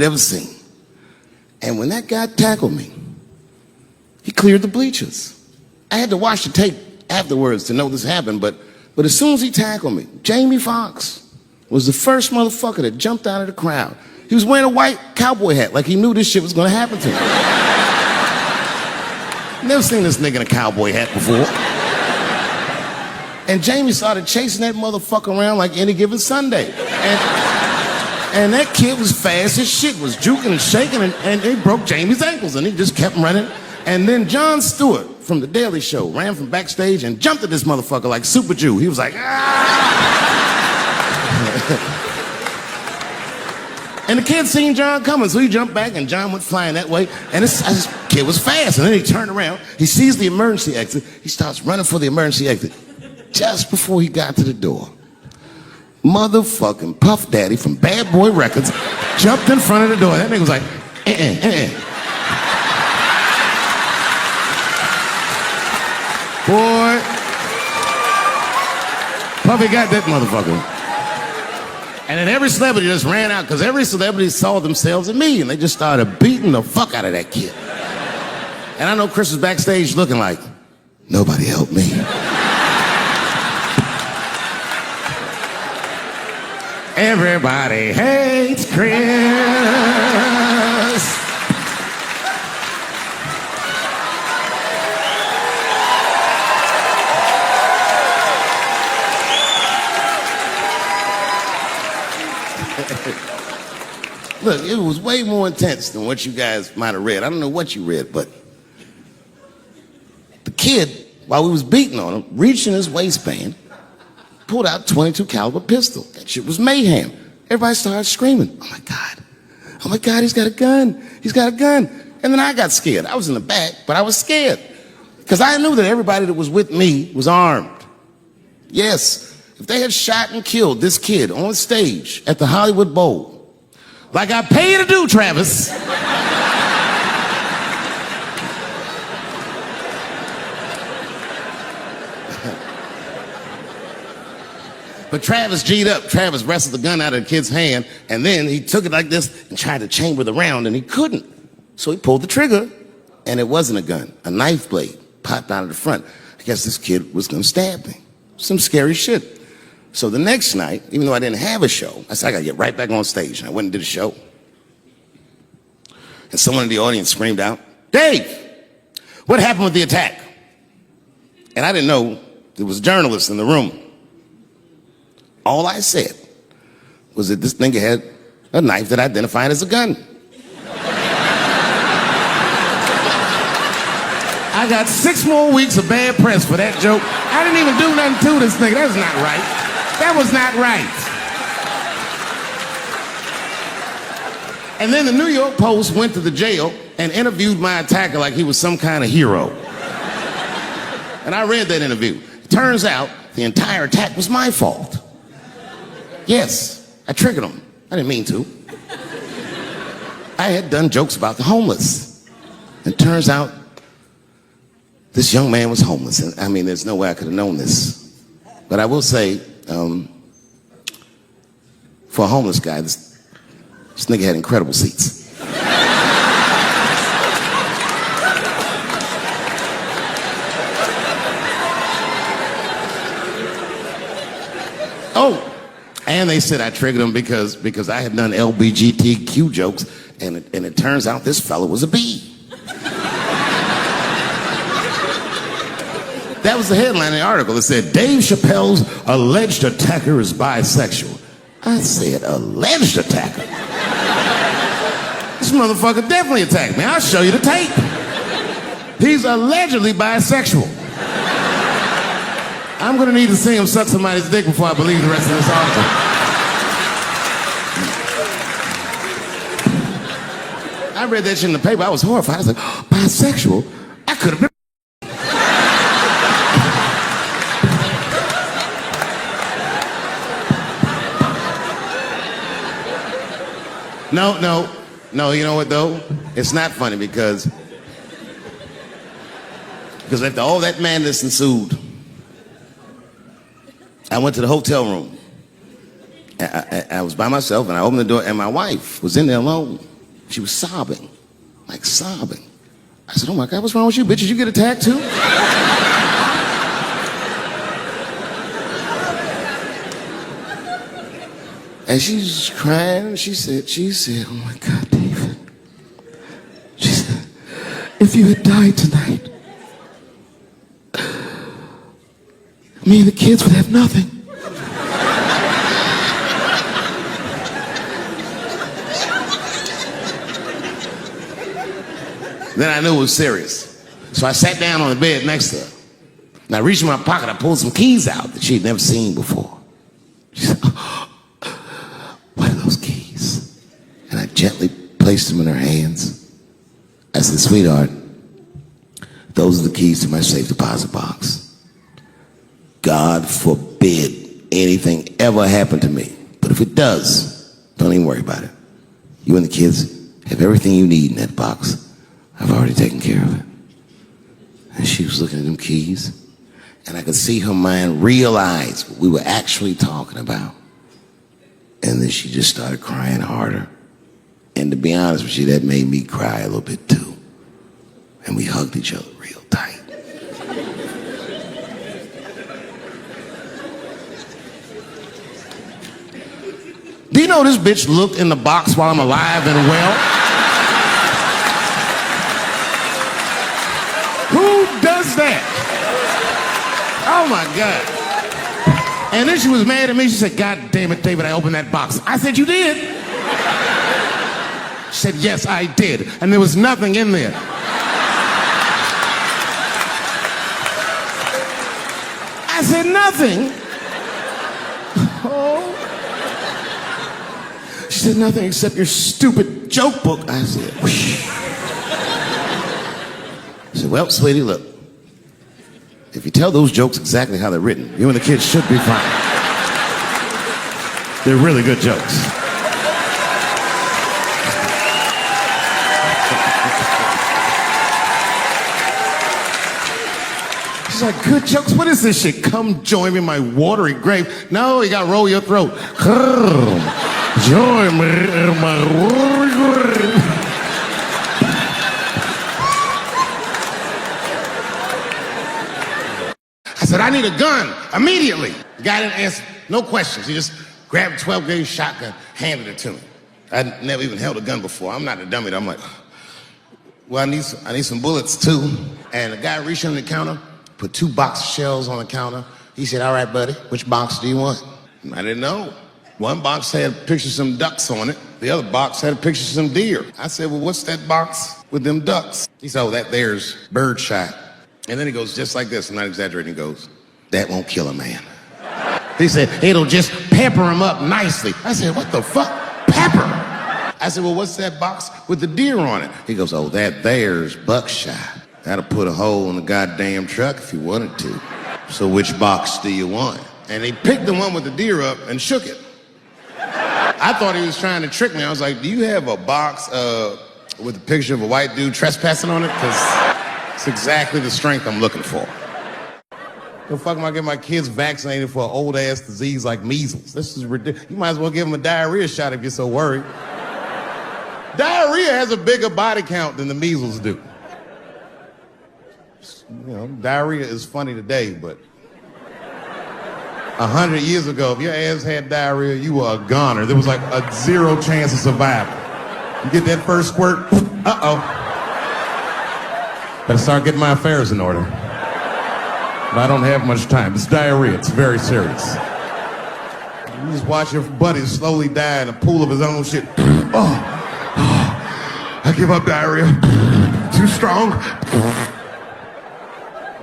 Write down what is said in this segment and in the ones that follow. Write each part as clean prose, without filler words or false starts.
ever seen. And when that guy tackled me, he cleared the bleachers. I had to watch the tape afterwards to know this happened, but as soon as he tackled me, Jamie Foxx was the first motherfucker that jumped out of the crowd. He was wearing a white cowboy hat like he knew this shit was gonna happen to him. Never seen this nigga in a cowboy hat before. And Jamie started chasing that motherfucker around like any given Sunday. And that kid was fast as shit, was juking and shaking, and he broke Jamie's ankles, and he just kept running. And then Jon Stewart from The Daily Show ran from backstage and jumped at this motherfucker like Super Jew. He was like, ah! And the kid seen Jon coming, so he jumped back, and Jon went flying that way. And this kid was fast, and then he turned around. He sees the emergency exit. He starts running for the emergency exit. Just before he got to the door, motherfucking Puff Daddy from Bad Boy Records jumped in front of the door. That nigga was like, Boy, Puffy got that motherfucker. And then every celebrity just ran out, because every celebrity saw themselves in me, and they just started beating the fuck out of that kid. And I know Chris was backstage looking like, nobody helped me. Everybody hates Chris. Look, it was way more intense than what you guys might have read. I don't know what you read, but the kid, while we was beating on him, reached in his waistband, pulled out a .22 caliber pistol. That shit was mayhem. Everybody started screaming, oh my God, he's got a gun, he's got a gun. And then I got scared. I was in the back, but I was scared, because I knew that everybody that was with me was armed. Yes, if they had shot and killed this kid on stage at the Hollywood Bowl, like I pay you to do, Travis, but Travis G'd up. Travis wrestled the gun out of the kid's hand, and then he took it like this and tried to chamber the round, and he couldn't. So he pulled the trigger, and it wasn't a gun. A knife blade popped out of the front. I guess this kid was gonna stab me. Some scary shit. So the next night, even though I didn't have a show, I said, I gotta get right back on stage. And I went and did a show. And someone in the audience screamed out, Dave, what happened with the attack? And I didn't know there was journalists in the room. All I said was that this nigga had a knife that identified as a gun. I got 6 more weeks of bad press for that joke. I didn't even do nothing to this nigga. That was not right. That was not right. And then the New York Post went to the jail and interviewed my attacker like he was some kind of hero. And I read that interview. It turns out the entire attack was my fault. Yes, I triggered him. I didn't mean to. I had done jokes about the homeless. It turns out this young man was homeless. And I mean, there's no way I could have known this. But I will say, for a homeless guy, this nigga had incredible seats. Oh, and they said I triggered him because I had done LBGTQ jokes, and it turns out this fellow was a bee. That was the headline of the article. It said, Dave Chappelle's alleged attacker is bisexual. I said, alleged attacker? This motherfucker definitely attacked me. I'll show you the tape. He's allegedly bisexual. I'm gonna need to see him suck somebody's dick before I believe the rest of this article. I read that shit in the paper. I was horrified. I was like, oh, bisexual? I could have been. No, you know what though? It's not funny because after all that madness ensued, I went to the hotel room. I was by myself and I opened the door and my wife was in there alone. She was sobbing, like sobbing. I said, oh my God, what's wrong with you, bitch? Did you get attacked too? And she's crying, and she said, oh my God, David. She said, if you had died tonight, me and the kids would have nothing. Then I knew it was serious. So I sat down on the bed next to her. And I reached in my pocket, I pulled some keys out that she'd never seen before. She said, oh, what are those keys? And I gently placed them in her hands. I said, sweetheart, those are the keys to my safe deposit box. God forbid anything ever happen to me. But if it does, don't even worry about it. You and the kids have everything you need in that box. I've already taken care of it. And she was looking at them keys, and I could see her mind realize what we were actually talking about. And then she just started crying harder. And to be honest with you, that made me cry a little bit too. And we hugged each other real tight. Do you know this bitch looked in the box while I'm alive and well? Who does that? Oh my God. And then she was mad at me. She said, God damn it, David, I opened that box. I said, you did? She said, yes, I did. And there was nothing in there. I said, nothing? Oh. She said, nothing except your stupid joke book. I said, whoosh. I said, well, sweetie, look. If you tell those jokes exactly how they're written, you and the kids should be fine. They're really good jokes. She's like, good jokes? What is this shit? Come join me in my watery grave. No, you gotta roll your throat. Join me in my watery grave. I said, I need a gun immediately. The guy didn't answer, no questions. He just grabbed a 12-gauge shotgun, handed it to me. I'd never even held a gun before. I'm not a dummy. I'm like, well, I need some bullets too. And the guy reached under the counter, put 2 box shells on the counter. He said, all right, buddy, which box do you want? I didn't know. One box had pictures of some ducks on it. The other box had a picture of some deer. I said, well, what's that box with them ducks? He said, oh, that there's birdshot. And then he goes just like this, I'm not exaggerating, he goes, that won't kill a man. He said, it'll just pepper him up nicely. I said, what the fuck? Pepper? I said, well, what's that box with the deer on it? He goes, oh, that there's buckshot. That'll put a hole in the goddamn truck if you wanted to. So which box do you want? And he picked the one with the deer up and shook it. I thought he was trying to trick me. I was like, do you have a box with a picture of a white dude trespassing on it? Because it's exactly the strength I'm looking for. The fuck am I getting my kids vaccinated for an old-ass disease like measles? This is ridiculous. You might as well give them a diarrhea shot if you're so worried. Diarrhea has a bigger body count than the measles do. You know, diarrhea is funny today, but 100 years ago, if your ass had diarrhea, you were a goner. There was like a 0 chance of survival. You get that first squirt, uh-oh. Better start getting my affairs in order. But I don't have much time. It's diarrhea. It's very serious. You just watch your buddy slowly die in a pool of his own shit. Oh, I give up diarrhea. Too strong.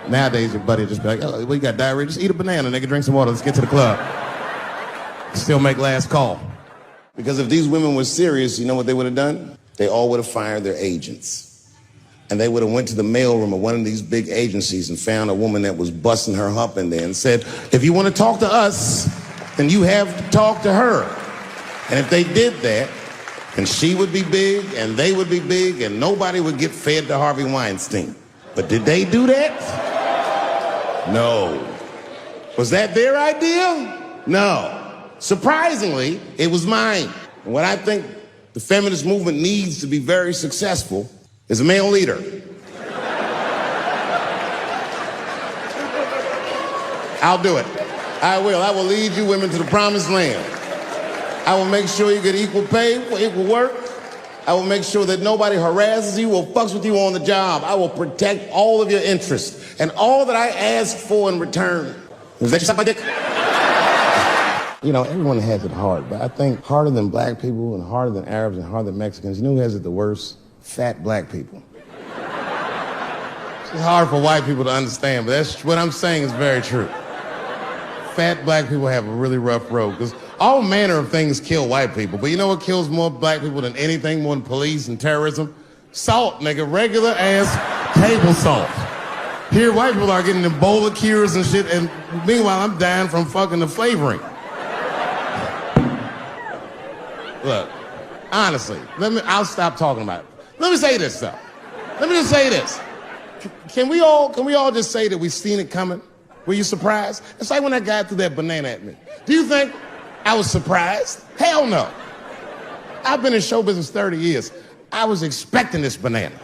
Nowadays, your buddy just be like, oh, well, you got diarrhea? Just eat a banana, nigga, drink some water, let's get to the club. Still make last call. Because if these women were serious, you know what they would have done? They all would have fired their agents. And they would have went to the mailroom of one of these big agencies and found a woman that was busting her hump in there and said, if you want to talk to us, then you have to talk to her. And if they did that, then she would be big and they would be big and nobody would get fed to Harvey Weinstein. But did they do that? No. Was that their idea? No. Surprisingly, it was mine. And what I think the feminist movement needs to be very successful is a male leader. I'll do it. I will. I will lead you women to the promised land. I will make sure you get equal pay for equal work. I will make sure that nobody harasses you or fucks with you on the job. I will protect all of your interests and all that I ask for in return. Was that you suck my dick? You know, everyone has it hard, but I think harder than black people and harder than Arabs and harder than Mexicans, you know who has it the worst? Fat black people. It's hard for white people to understand, but that's what I'm saying is very true. Fat black people have a really rough road, because all manner of things kill white people, but you know what kills more black people than anything, more than police and terrorism? Salt, nigga, regular ass table salt. Here, white people are getting Ebola cures and shit, and meanwhile, I'm dying from fucking the flavoring. Look, honestly, I'll stop talking about it. Let me say this, though. Let me just say this. Can we all just say that we've seen it coming? Were you surprised? It's like when that guy threw that banana at me. Do you think I was surprised? Hell no. I've been in show business 30 years. I was expecting this banana.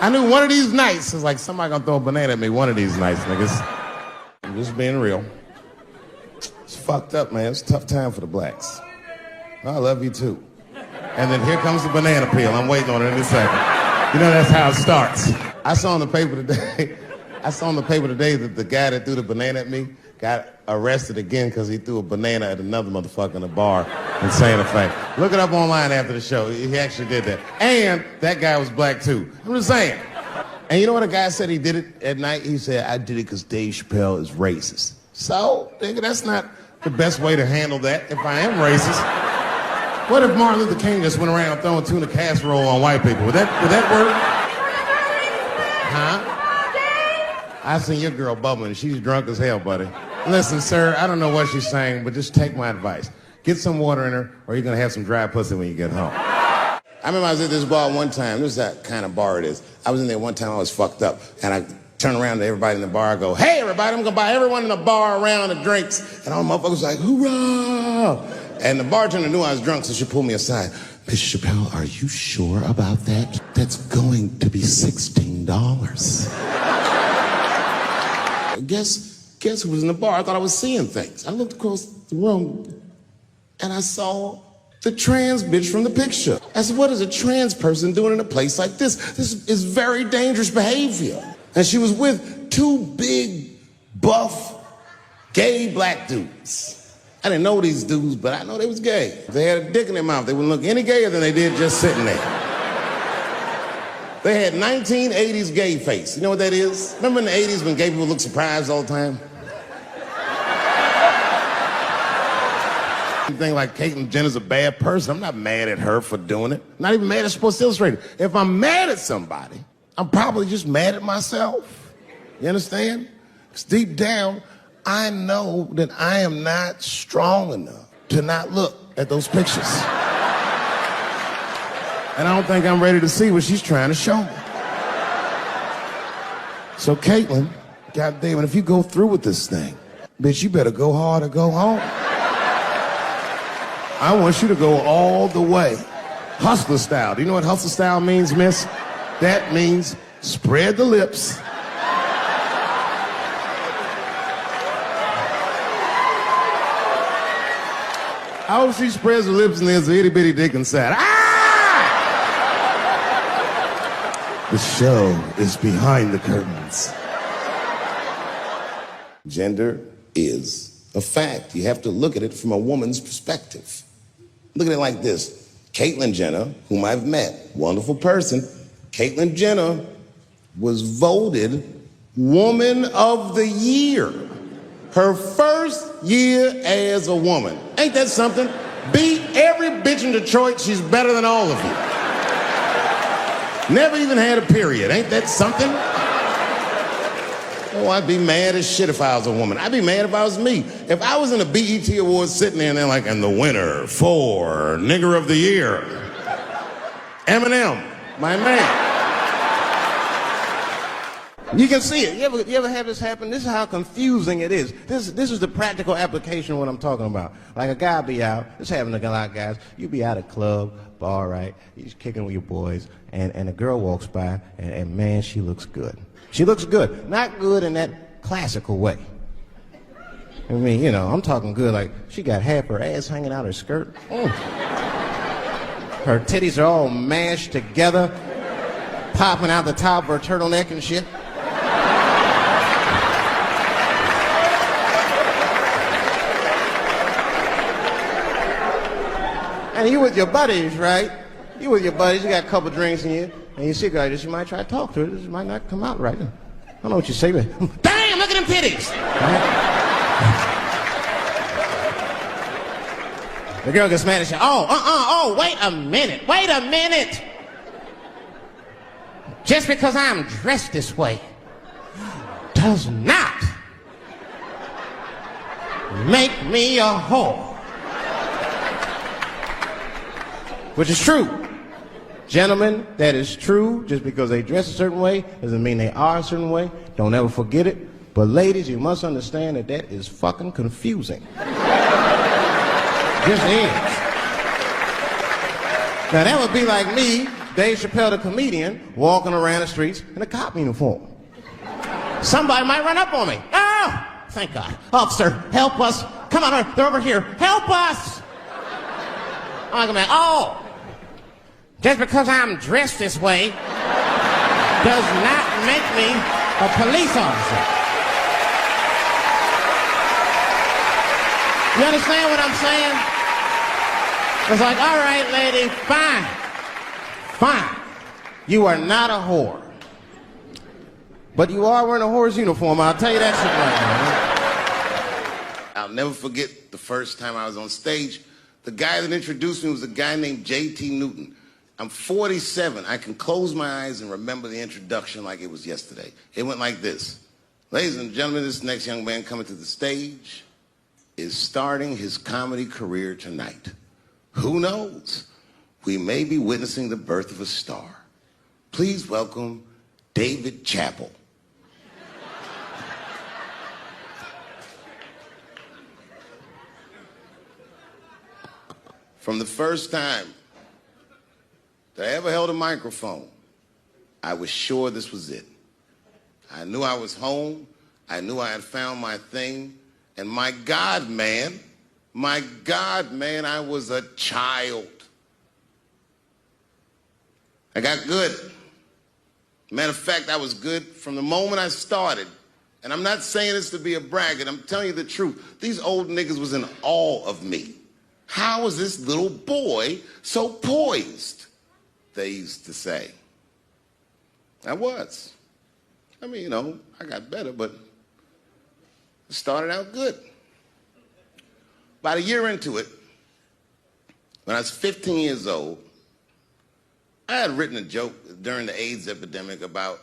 I knew one of these nights, it's like somebody gonna throw a banana at me one of these nights, niggas. I'm just being real. It's fucked up, man. It's a tough time for the blacks. I love you too. And then here comes the banana peel. I'm waiting on it in a second. You know, that's how it starts. I saw in the paper today that the guy that threw the banana at me got arrested again because he threw a banana at another motherfucker in a bar in Santa Fe. Look it up online after the show. He actually did that. And that guy was black too. I'm just saying. And you know what a guy said he did it at night? He said, I did it because Dave Chappelle is racist. So, nigga, that's not the best way to handle that if I am racist. What if Martin Luther King just went around throwing tuna casserole on white people? Would that work? Huh? I seen your girl bubbling. She's drunk as hell, buddy. Listen, sir, I don't know what she's saying, but just take my advice. Get some water in her, or you're gonna have some dry pussy when you get home. I remember I was at this bar one time. This is that kind of bar it is. I was in there one time, I was fucked up, and I turned around to everybody in the bar, I go, hey, everybody, I'm gonna buy everyone in the bar around the drinks. And all the motherfuckers like, hoorah! And the bartender knew I was drunk, so she pulled me aside. Mr. Chappelle, are you sure about that? That's going to be $16. Guess who was in the bar? I thought I was seeing things. I looked across the room, and I saw the trans bitch from the picture. I said, what is a trans person doing in a place like this? This is very dangerous behavior. And she was with two big, buff, gay black dudes. I didn't know these dudes, but I know they was gay. If they had a dick in their mouth, they wouldn't look any gayer than they did just sitting there. They had 1980s gay face. You know what that is? Remember in the 80s when gay people looked surprised all the time? You think like Caitlyn Jenner's a bad person. I'm not mad at her for doing it. Not even mad at Sports Illustrated. If I'm mad at somebody, I'm probably just mad at myself. You understand? Because deep down, I know that I am not strong enough to not look at those pictures. And I don't think I'm ready to see what she's trying to show me. So Caitlyn, goddamn it, if you go through with this thing, bitch, you better go hard or go home. I want you to go all the way. Hustler style. Do you know what hustler style means, miss? That means spread the lips. I hope she spreads her lips and there's an itty bitty dick inside. Ah! The show is behind the curtains. Gender is a fact. You have to look at it from a woman's perspective. Look at it like this. Caitlyn Jenner, whom I've met, wonderful person. Caitlyn Jenner was voted Woman of the Year. Her first year as a woman. Ain't that something? Beat every bitch in Detroit. She's better than all of you. Never even had a period. Ain't that something? Oh, I'd be mad as shit if I was a woman. I'd be mad if I was me. If I was in a BET Awards sitting there and they're like, and the winner for Nigger of the Year, Eminem, my man. You can see it. You ever have this happen? This is how confusing it is. This is the practical application of what I'm talking about. Like a guy be out, this happens to a lot of guys, you be at a club, bar, right? You're just kicking with your boys, and a girl walks by, and man, she looks good. She looks good. Not good in that classical way. I mean, you know, I'm talking good like she got half her ass hanging out her skirt. Her titties are all mashed together, popping out the top of her turtleneck and shit. And you with your buddies, right? You with your buddies, you got a couple drinks in you, and you see a girl like this, you might try to talk to her. This might not come out right. I don't know what you say, but damn, look at them titties! Right? The girl gets mad and says, oh, wait a minute. Just because I'm dressed this way does not make me a whore. Which is true. Gentlemen, that is true. Just because they dress a certain way doesn't mean they are a certain way. Don't ever forget it. But ladies, you must understand that that is fucking confusing. Just is. Now that would be like me, Dave Chappelle the comedian, walking around the streets in a cop uniform. Somebody might run up on me. Oh, thank God. Officer, help us. Come on, they're over here. Help us. I'm like, oh, just because I'm dressed this way does not make me a police officer. You understand what I'm saying? It's like, all right, lady, fine. You are not a whore. But you are wearing a whore's uniform, I'll tell you that shit right now. I'll never forget the first time I was on stage. The guy that introduced me was a guy named J.T. Newton. I'm 47. I can close my eyes and remember the introduction like it was yesterday. It went like this. Ladies and gentlemen, this next young man coming to the stage is starting his comedy career tonight. Who knows? We may be witnessing the birth of a star. Please welcome Dave Chappelle. From the first time that I ever held a microphone, I was sure this was it. I knew I was home. I knew I had found my thing. And my God, man, I was a child. I got good. Matter of fact, I was good from the moment I started. And I'm not saying this to be a braggart. I'm telling you the truth. These old niggas was in awe of me. How was this little boy so poised? They used to say. I was. I mean, you know, I got better, but it started out good. About a year into it, when I was 15 years old, I had written a joke during the AIDS epidemic about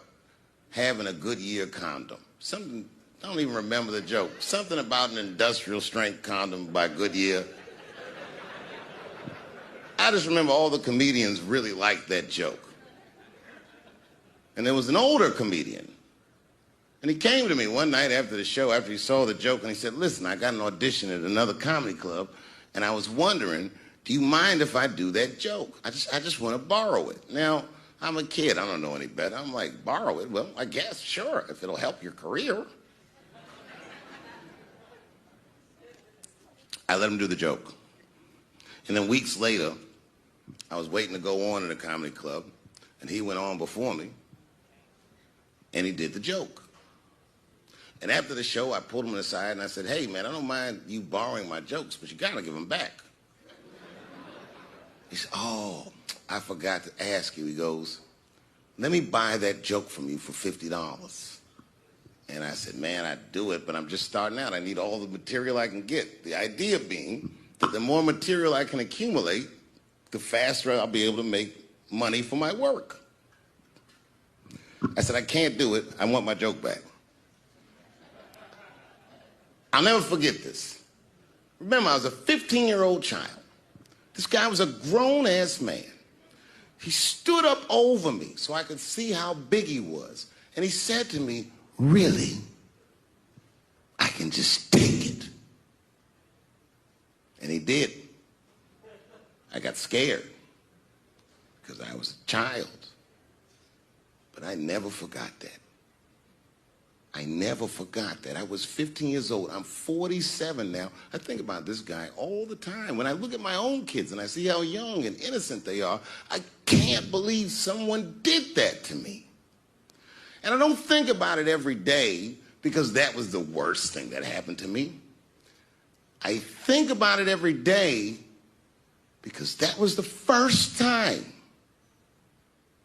having a Goodyear condom. Something, I don't even remember the joke. Something about an industrial strength condom by Goodyear. I just remember all the comedians really liked that joke. And there was an older comedian. And he came to me one night after the show, after he saw the joke, and he said, listen, I got an audition at another comedy club, and I was wondering, do you mind if I do that joke? I just want to borrow it. Now, I'm a kid. I don't know any better. I'm like, borrow it? Well, I guess, sure, if it'll help your career. I let him do the joke. And then weeks later, I was waiting to go on in a comedy club, and he went on before me, and he did the joke. And after the show, I pulled him aside, and I said, hey, man, I don't mind you borrowing my jokes, but you got to give them back. He said, oh, I forgot to ask you. He goes, let me buy that joke from you for $50. And I said, man, I'd do it, but I'm just starting out. I need all the material I can get. The idea being that the more material I can accumulate, the faster I'll be able to make money for my work. I said, I can't do it. I want my joke back. I'll never forget this. Remember, I was a 15-year-old child. This guy was a grown-ass man. He stood up over me so I could see how big he was. And he said to me, really? I can just take it. And he did. I got scared because I was a child. But I never forgot that. I never forgot that. I was 15 years old. I'm 47 now. I think about this guy all the time. When I look at my own kids and I see how young and innocent they are, I can't believe someone did that to me. And I don't think about it every day because that was the worst thing that happened to me. I think about it every day because that was the first time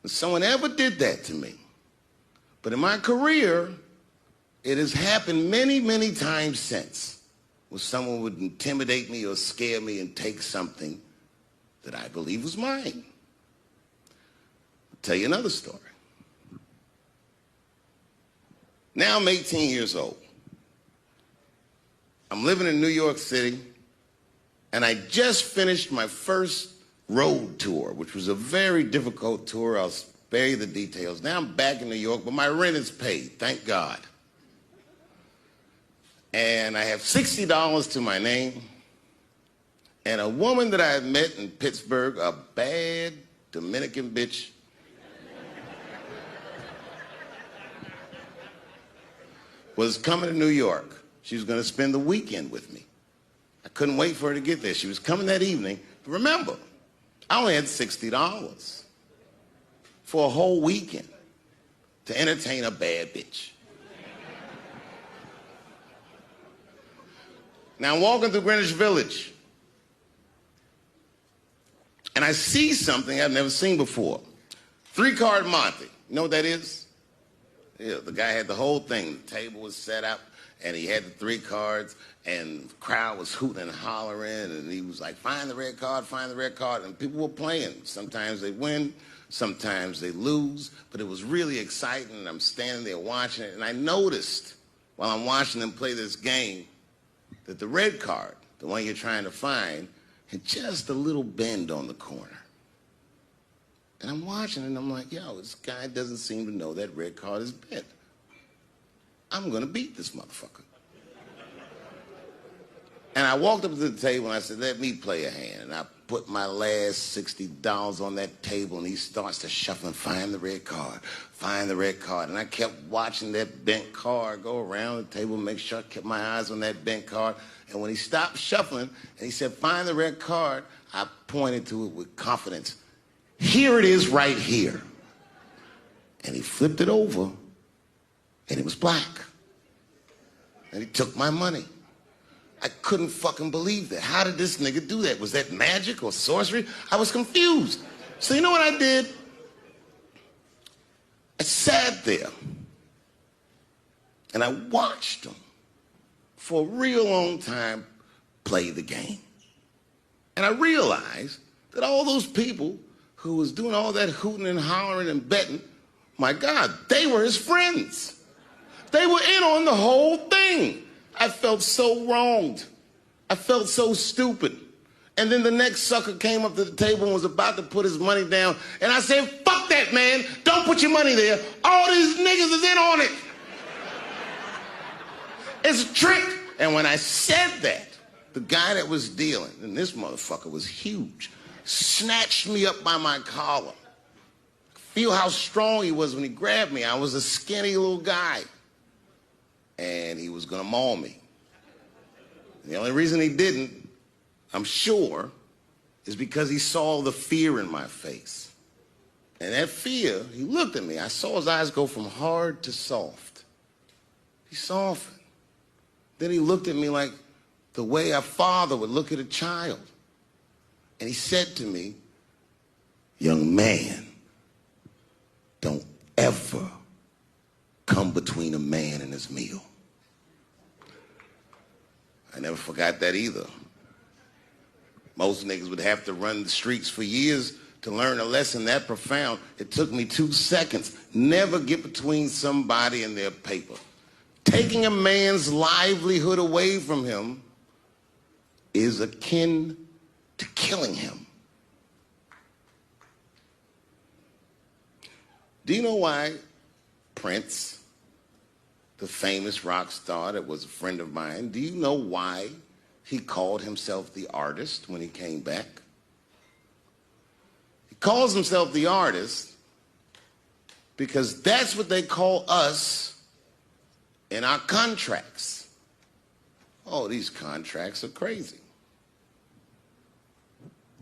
that someone ever did that to me. But in my career, it has happened many, many times since, where someone would intimidate me or scare me and take something that I believe was mine. I'll tell you another story. Now I'm 18 years old. I'm living in New York City, and I just finished my first road tour, which was a very difficult tour. I'll spare you the details. Now I'm back in New York, but my rent is paid, thank God. And I have $60 to my name, and a woman that I had met in Pittsburgh, a bad Dominican bitch, was coming to New York. She was going to spend the weekend with me. I couldn't wait for her to get there. She was coming that evening. But remember, I only had $60 for a whole weekend to entertain a bad bitch. Now I'm walking through Greenwich Village, and I see something I've never seen before. 3-card Monte. You know what that is? Yeah, the guy had the whole thing. The table was set up, and he had the 3 cards, and the crowd was hooting and hollering, and he was like, find the red card, find the red card, and people were playing. Sometimes they win, sometimes they lose, but it was really exciting, and I'm standing there watching it, and I noticed while I'm watching them play this game that the red card, the one you're trying to find, had just a little bend on the corner. And I'm watching it, and I'm like, yo, this guy doesn't seem to know that red card is bent. I'm going to beat this motherfucker. And I walked up to the table, and I said, let me play a hand. And I put my last $60 on that table, and he starts to shuffle and find the red card, find the red card. And I kept watching that bent card go around the table, make sure I kept my eyes on that bent card. And when he stopped shuffling, and he said, find the red card, I pointed to it with confidence. Here it is right here. And he flipped it over, and it was black. And he took my money. I couldn't fucking believe that. How did this nigga do that? Was that magic or sorcery? I was confused. So you know what I did? I sat there, and I watched him for a real long time play the game. And I realized that all those people who was doing all that hooting and hollering and betting, my God, they were his friends. They were in on the whole thing. I felt so wronged. I felt so stupid. And then the next sucker came up to the table and was about to put his money down. And I said, fuck that, man. Don't put your money there. All these niggas is in on it. It's a trick. And when I said that, the guy that was dealing, and this motherfucker was huge, snatched me up by my collar. Feel how strong he was when he grabbed me. I was a skinny little guy. And he was going to maul me. And the only reason he didn't, I'm sure, is because he saw the fear in my face. And that fear, he looked at me. I saw his eyes go from hard to soft. He softened. Then he looked at me like the way a father would look at a child. And he said to me, young man, don't ever come between a man and his meal. I never forgot that either. Most niggas would have to run the streets for years to learn a lesson that profound. It took me 2 seconds. Never get between somebody and their paper. Taking a man's livelihood away from him is akin to killing him. Do you know why Prince, the famous rock star that was a friend of mine, do you know why he called himself the artist when he came back? He calls himself the artist because that's what they call us in our contracts. Oh, these contracts are crazy.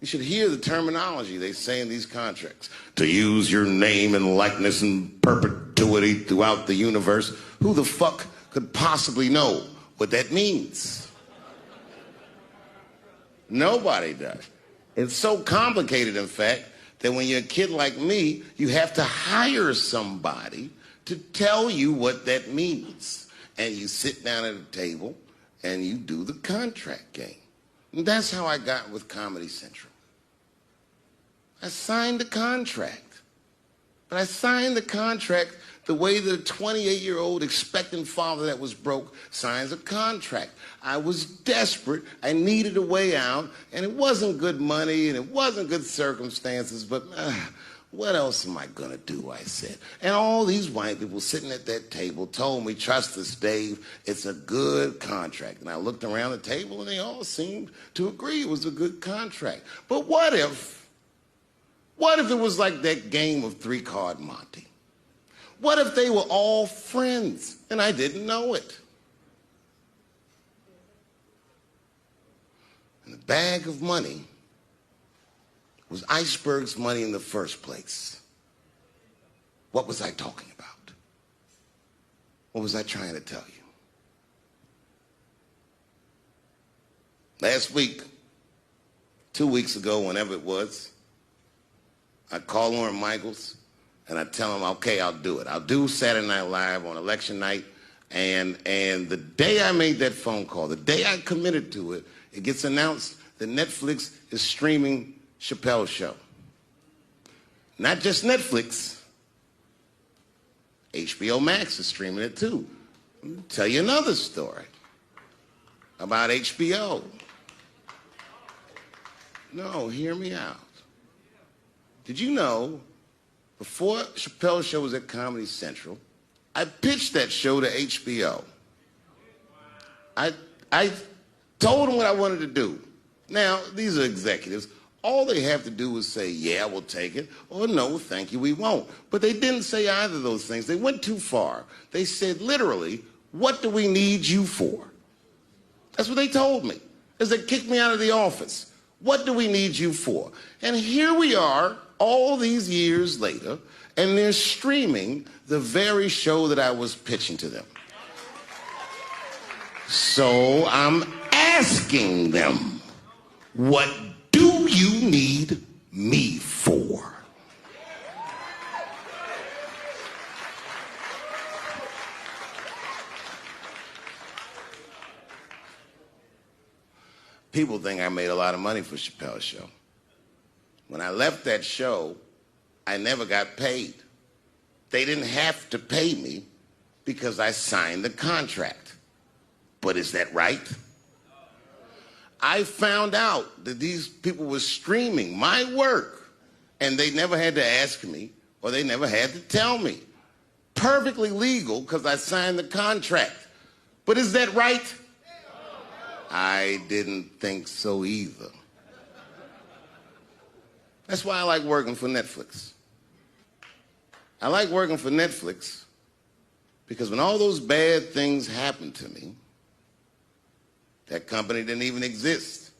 You should hear the terminology they say in these contracts. To use your name and likeness in perpetuity throughout the universe. Who the fuck could possibly know what that means? Nobody does. It's so complicated, in fact, that when you're a kid like me, you have to hire somebody to tell you what that means. And you sit down at a table and you do the contract game. And that's how I got with Comedy Central. I signed the contract. But I signed the contract the way that a 28-year-old expectant father that was broke signs a contract. I was desperate. I needed a way out. And it wasn't good money and it wasn't good circumstances. But what else am I going to do, I said. And all these white people sitting at that table told me, trust us, Dave, it's a good contract. And I looked around the table and they all seemed to agree it was a good contract. But what if it was like that game of three-card Monte? What if they were all friends and I didn't know it? And the bag of money was Iceberg's money in the first place. What was I talking about? What was I trying to tell you? Last week, 2 weeks ago, whenever it was, I call Lauren Michaels and I tell him, okay, I'll do it. I'll do Saturday Night Live on election night. And the day I made that phone call, the day I committed to it, it gets announced that Netflix is streaming Chappelle's show. Not just Netflix. HBO Max is streaming it too. I'll tell you another story about HBO. No, hear me out. Did you know, before Chappelle's show was at Comedy Central, I pitched that show to HBO. I told them what I wanted to do. Now, these are executives. All they have to do is say, yeah, we'll take it, or no, thank you, we won't. But they didn't say either of those things. They went too far. They said, literally, what do we need you for? That's what they told me, as they kicked me out of the office. What do we need you for? And here we are, all these years later, and they're streaming the very show that I was pitching to them. So I'm asking them, what do you need me for? People think I made a lot of money for Chappelle's show. When I left that show, I never got paid. They didn't have to pay me because I signed the contract. But is that right? I found out that these people were streaming my work and they never had to ask me or they never had to tell me. Perfectly legal because I signed the contract. But is that right? I didn't think so either. That's why I like working for Netflix. I like working for Netflix because when all those bad things happened to me, that company didn't even exist.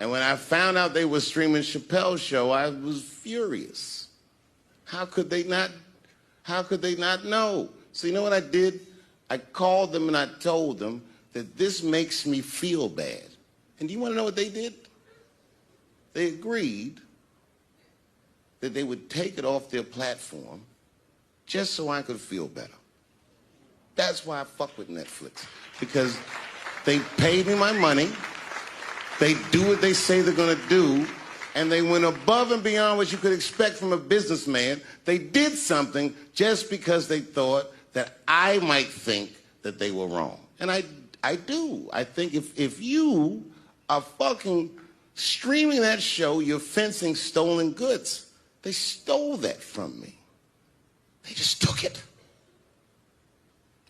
And when I found out they were streaming Chappelle's show, I was furious. How could they not know? So you know what I did? I called them and I told them that this makes me feel bad. And do you want to know what they did? They agreed that they would take it off their platform just so I could feel better. That's why I fuck with Netflix. Because they paid me my money, they do what they say they're gonna do, and they went above and beyond what you could expect from a businessman. They did something just because they thought that I might think that they were wrong. And I do. I think if you are fucking Streaming that show, you're fencing stolen goods. They stole that from me. They just took it.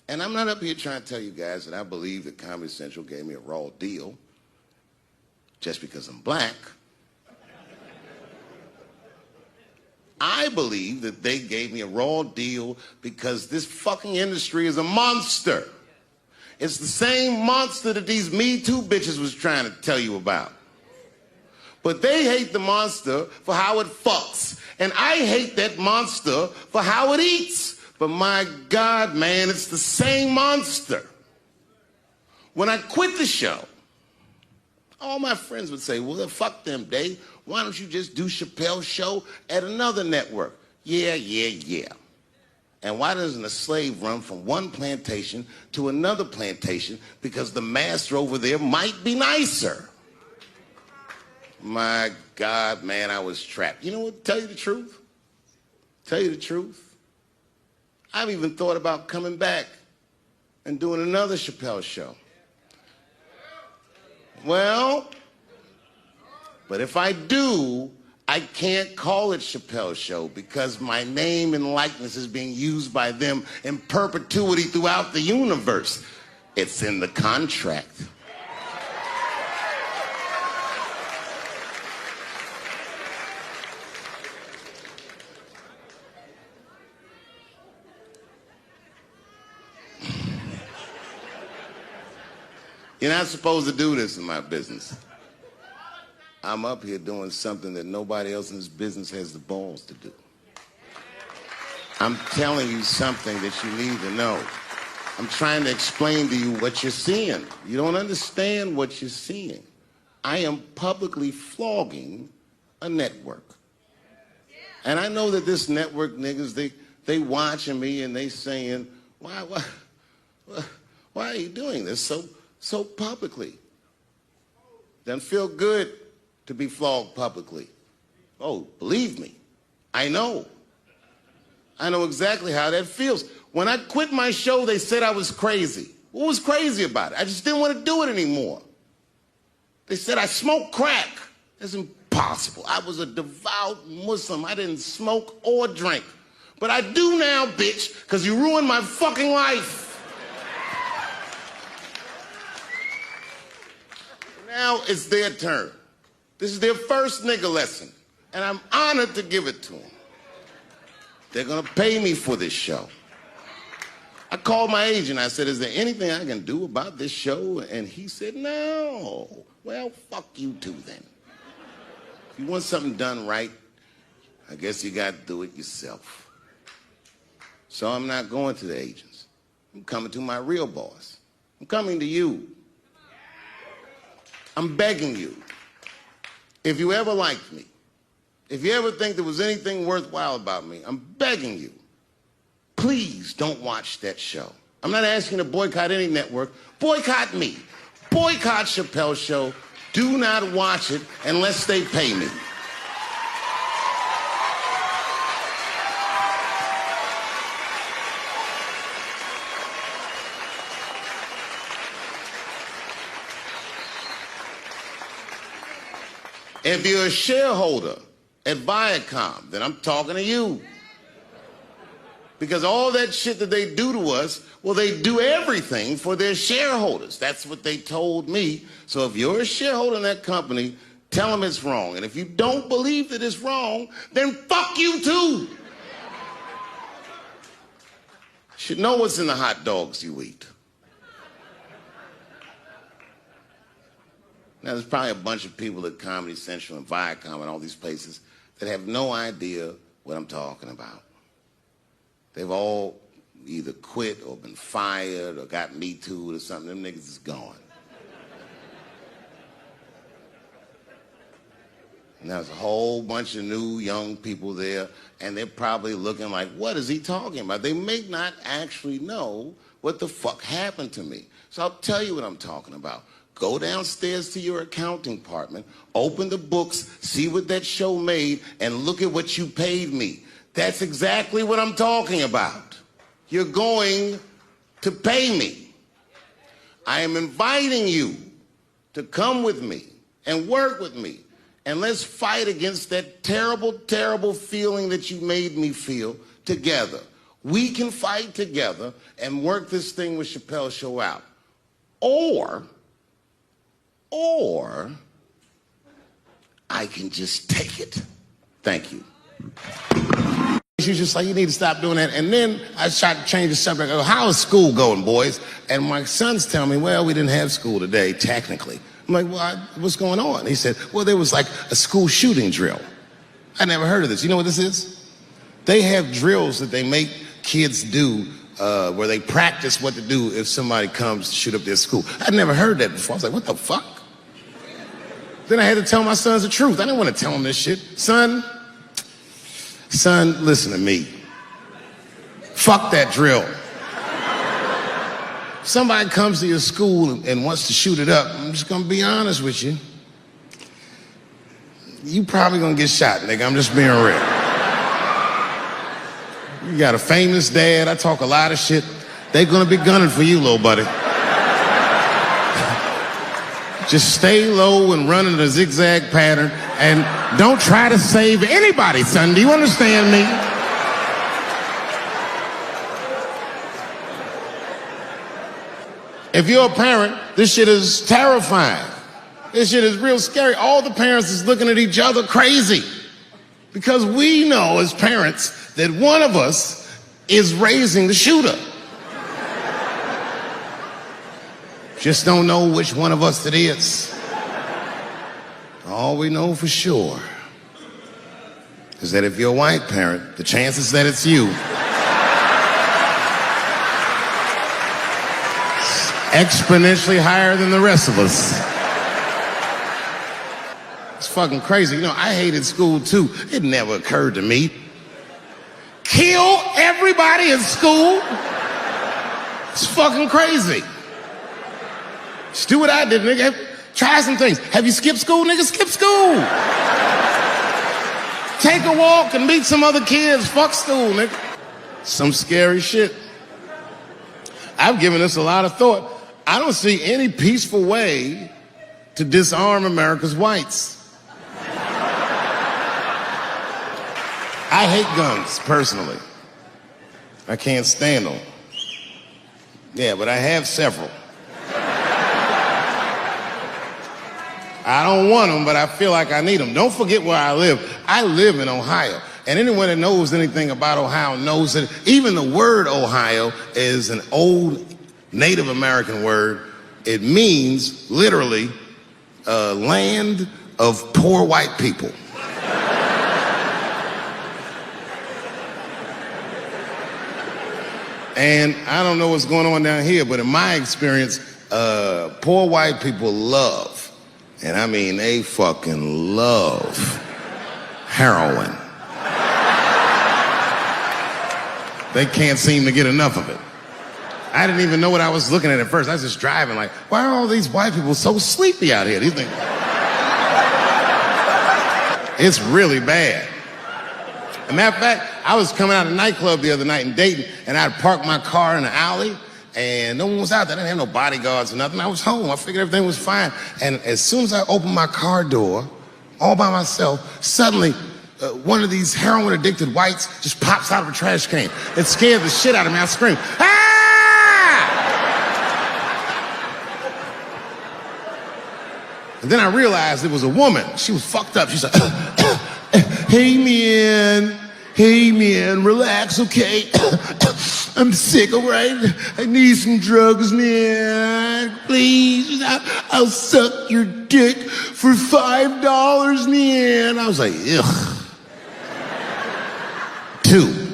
And I'm not up here trying to tell you guys that I believe that Comedy Central gave me a raw deal just because I'm black. I believe that they gave me a raw deal because this fucking industry is a monster. It's the same monster that these Me Too bitches was trying to tell you about. But they hate the monster for how it fucks. And I hate that monster for how it eats. But my God, man, it's the same monster. When I quit the show, all my friends would say, well, then fuck them, Dave. Why don't you just do Chappelle's show at another network? Yeah. And why doesn't a slave run from one plantation to another plantation because the master over there might be nicer? My God, man, I was trapped. You know what? Tell you the truth. I've even thought about coming back and doing another Chappelle show. Well, but if I do, I can't call it Chappelle's show because my name and likeness is being used by them in perpetuity throughout the universe. It's in the contract. You're not supposed to do this in my business. I'm up here doing something that nobody else in this business has the balls to do. I'm telling you something that you need to know. I'm trying to explain to you what you're seeing. You don't understand what you're seeing. I am publicly flogging a network. And I know that this network niggas, they watching me and they saying, why are you doing this so publicly? Doesn't feel good to be flogged publicly. Oh, believe me, I know. I know exactly how that feels. When I quit my show, they said I was crazy. What was crazy about it? I just didn't want to do it anymore. They said I smoked crack. That's impossible. I was a devout Muslim. I didn't smoke or drink. But I do now, bitch, because you ruined my fucking life. Now it's their turn. This is their first nigga lesson, and I'm honored to give it to them. They're gonna pay me for this show. I called my agent. I said, is there anything I can do about this show? And he said, no. Well, fuck you too then. If you want something done right, I guess you gotta do it yourself. So I'm not going to the agents. I'm coming to my real boss. I'm coming to you. I'm begging you. If you ever liked me, if you ever think there was anything worthwhile about me, I'm begging you, please don't watch that show. I'm not asking you to boycott any network. Boycott me. Boycott Chappelle's show. Do not watch it unless they pay me. If you're a shareholder at Viacom, then I'm talking to you. Because all that shit that they do to us, well, they do everything for their shareholders. That's what they told me. So if you're a shareholder in that company, tell them it's wrong. And if you don't believe that it's wrong, then fuck you too. You should know what's in the hot dogs you eat. Now, there's probably a bunch of people at Comedy Central and Viacom and all these places that have no idea what I'm talking about. They've all either quit or been fired or got Me Too'd or something. Them niggas is gone. And there's a whole bunch of new young people there, and they're probably looking like, what is he talking about? They may not actually know what the fuck happened to me. So I'll tell you what I'm talking about. Go downstairs to your accounting department, open the books, see what that show made, and look at what you paid me. That's exactly what I'm talking about. You're going to pay me. I am inviting you to come with me and work with me. And let's fight against that terrible, terrible feeling that you made me feel together. We can fight together and work this thing with Chappelle's show out. Or I can just take it. Thank you. She was just like, you need to stop doing that. And then I tried to change the subject. I go, how is school going, boys? And my sons tell me, well, we didn't have school today, technically. I'm like, well, what's going on? He said, well, there was like a school shooting drill. I never heard of this. You know what this is? They have drills that they make kids do where they practice what to do if somebody comes to shoot up their school. I'd never heard that before. I was like, what the fuck? Then I had to tell my sons the truth. I didn't want to tell them this shit. Son, listen to me. Fuck that drill. If somebody comes to your school and wants to shoot it up, I'm just gonna be honest with you. You probably gonna get shot, nigga. I'm just being real. You got a famous dad. I talk a lot of shit. They're gonna be gunning for you, little buddy. Just stay low and run in a zigzag pattern and don't try to save anybody, son. Do you understand me? If you're a parent, this shit is terrifying. This shit is real scary. All the parents is looking at each other crazy because we know as parents that one of us is raising the shooter. Just don't know which one of us it is. All we know for sure is that if you're a white parent, the chances that it's you is exponentially higher than the rest of us. It's fucking crazy. You know, I hated school too. It never occurred to me. Kill everybody in school? It's fucking crazy. Just do what I did, nigga. Try some things. Have you skipped school, nigga? Skip school. Take a walk and meet some other kids. Fuck school, nigga. Some scary shit. I've given this a lot of thought. I don't see any peaceful way to disarm America's whites. I hate guns, personally. I can't stand them. Yeah, but I have several. I don't want them, but I feel like I need them. Don't forget where I live. I live in Ohio. And anyone that knows anything about Ohio knows that even the word Ohio is an old Native American word. It means, literally, land of poor white people. And I don't know what's going on down here, but in my experience, poor white people love, and I mean they fucking love, heroin. They can't seem to get enough of it. I didn't even know what I was looking at first. I was just driving like, why are all these white people so sleepy out here? Do you think? It's really bad. As a matter of fact, I was coming out of a nightclub the other night in Dayton, and I'd parked my car in the alley, and no one was out there. I didn't have no bodyguards or nothing. I was home. I figured everything was fine. And as soon as I opened my car door, all by myself, suddenly one of these heroin-addicted whites just pops out of a trash can. It scared the shit out of me. I screamed, ah! And then I realized it was a woman. She was fucked up. She's like, hey man, relax, okay? I'm sick, all right? I need some drugs, man. Please, I'll suck your dick for $5, man. I was like, ugh. 2.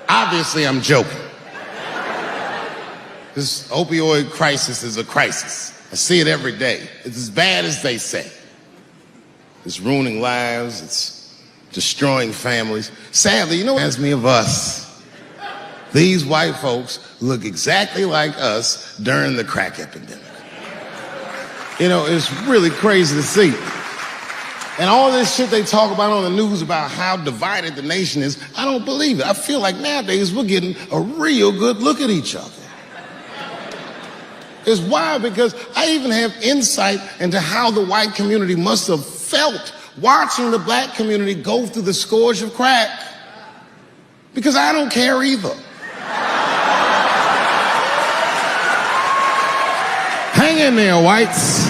Obviously, I'm joking. This opioid crisis is a crisis. I see it every day. It's as bad as they say. It's ruining lives. It's destroying families. Sadly, you know what reminds me of us? These white folks look exactly like us during the crack epidemic. You know, it's really crazy to see. And all this shit they talk about on the news about how divided the nation is, I don't believe it. I feel like nowadays we're getting a real good look at each other. It's wild because I even have insight into how the white community must have felt watching the black community go through the scourge of crack. Because I don't care either. Hang in there, whites.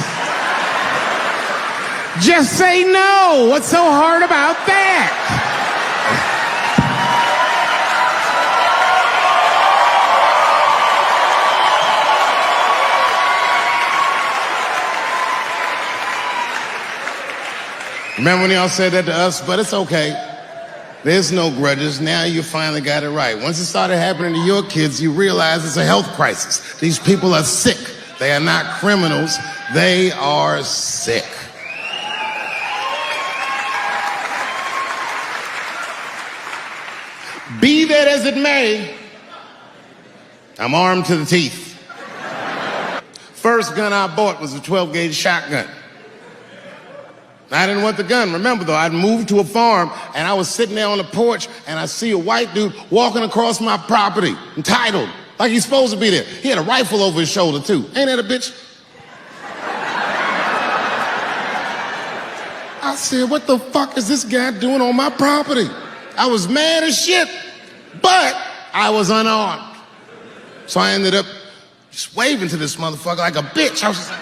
Just say no. What's so hard about that? Remember when y'all said that to us? But it's okay. There's no grudges. Now you finally got it right. Once it started happening to your kids, you realize it's a health crisis. These people are sick. They are not criminals. They are sick. Be that as it may, I'm armed to the teeth. First gun I bought was a 12-gauge shotgun. I didn't want the gun. Remember, though, I'd moved to a farm, and I was sitting there on the porch, and I see a white dude walking across my property, entitled, like he's supposed to be there. He had a rifle over his shoulder, too. Ain't that a bitch? I said, what the fuck is this guy doing on my property? I was mad as shit, but I was unarmed. So I ended up just waving to this motherfucker like a bitch. I was just like...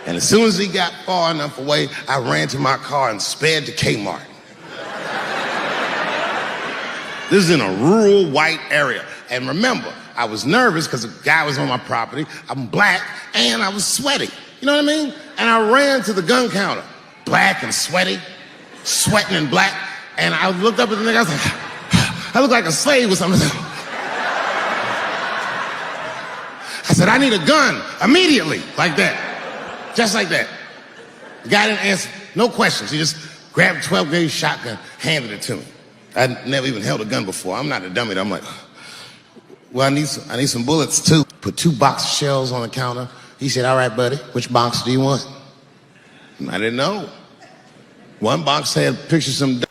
And as soon as he got far enough away, I ran to my car and sped to Kmart. This is in a rural white area. And remember, I was nervous because the guy was on my property. I'm black and I was sweaty. You know what I mean? And I ran to the gun counter, black and sweaty, sweating and black. And I looked up at the nigga, I was like, I look like a slave or something. I said, I need a gun immediately, like that. Just like that. The guy didn't answer, no questions. He just grabbed a 12-gauge shotgun, handed it to me. I'd never even held a gun before. I'm not a dummy. I'm like, well, I need some bullets too. Put 2 box shells on the counter. He said, all right, buddy, which box do you want? And I didn't know. One box had pictures of some...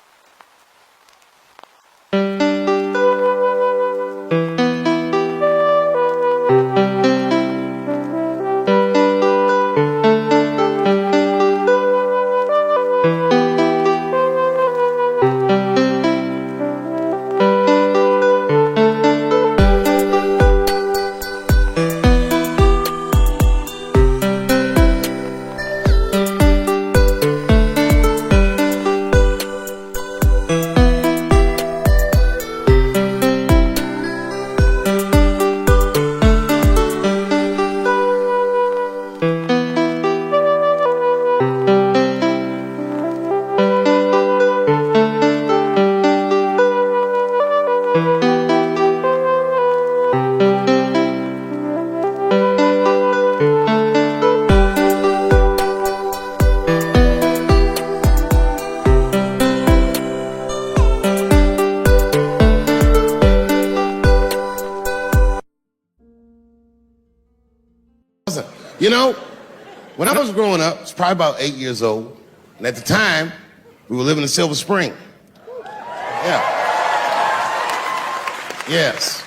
You know, when I was growing up, I was probably about 8 years old, and at the time, we were living in Silver Spring. Yeah. Yes.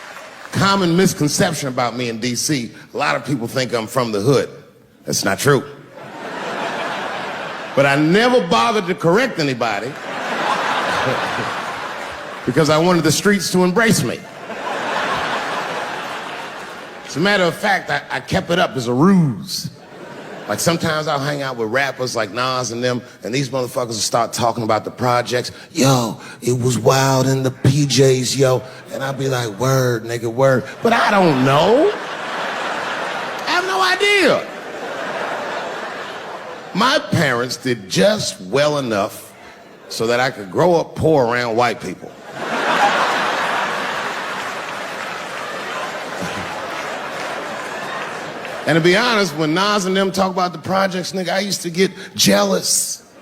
Common misconception about me in D.C. A lot of people think I'm from the hood. That's not true. But I never bothered to correct anybody because I wanted the streets to embrace me. As a matter of fact, I kept it up as a ruse. Like sometimes I'll hang out with rappers like Nas and them, and these motherfuckers will start talking about the projects. Yo, it was wild in the PJs, yo. And I'll be like, word, nigga, word. But I don't know. I have no idea. My parents did just well enough so that I could grow up poor around white people. And to be honest, when Nas and them talk about the projects, nigga, I used to get jealous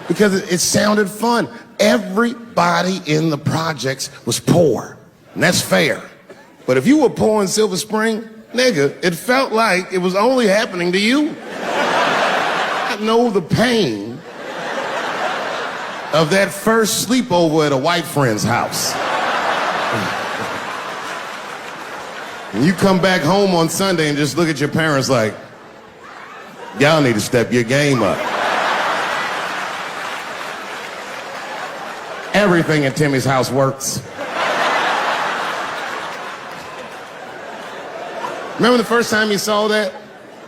because it sounded fun. Everybody in the projects was poor, and that's fair. But if you were poor in Silver Spring, nigga, it felt like it was only happening to you. I know the pain of that first sleepover at a white friend's house. And you come back home on Sunday and just look at your parents like, y'all need to step your game up. Everything in Timmy's house works. Remember the first time you saw that?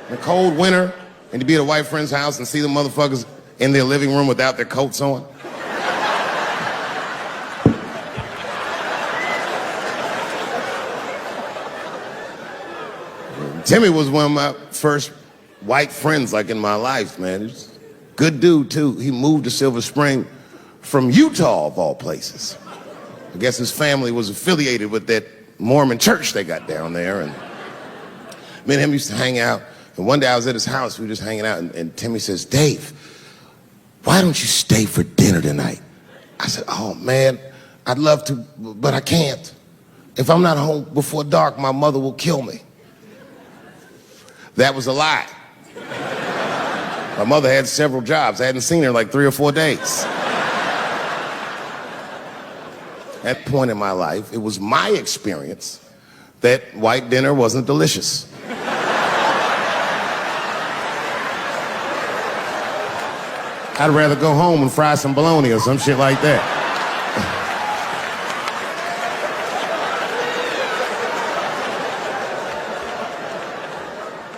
In a cold winter, and you'd be at a white friend's house and see the motherfuckers in their living room without their coats on? Timmy was one of my first white friends, like, in my life, man. He's a good dude, too. He moved to Silver Spring from Utah, of all places. I guess his family was affiliated with that Mormon church they got down there, and me and him used to hang out. And one day I was at his house, we were just hanging out, and Timmy says, Dave, why don't you stay for dinner tonight? I said, oh, man, I'd love to, but I can't. If I'm not home before dark, my mother will kill me. That was a lie. My mother had several jobs. I hadn't seen her in like 3 or 4 days. At that point in my life, it was my experience that white dinner wasn't delicious. I'd rather go home and fry some bologna or some shit like that.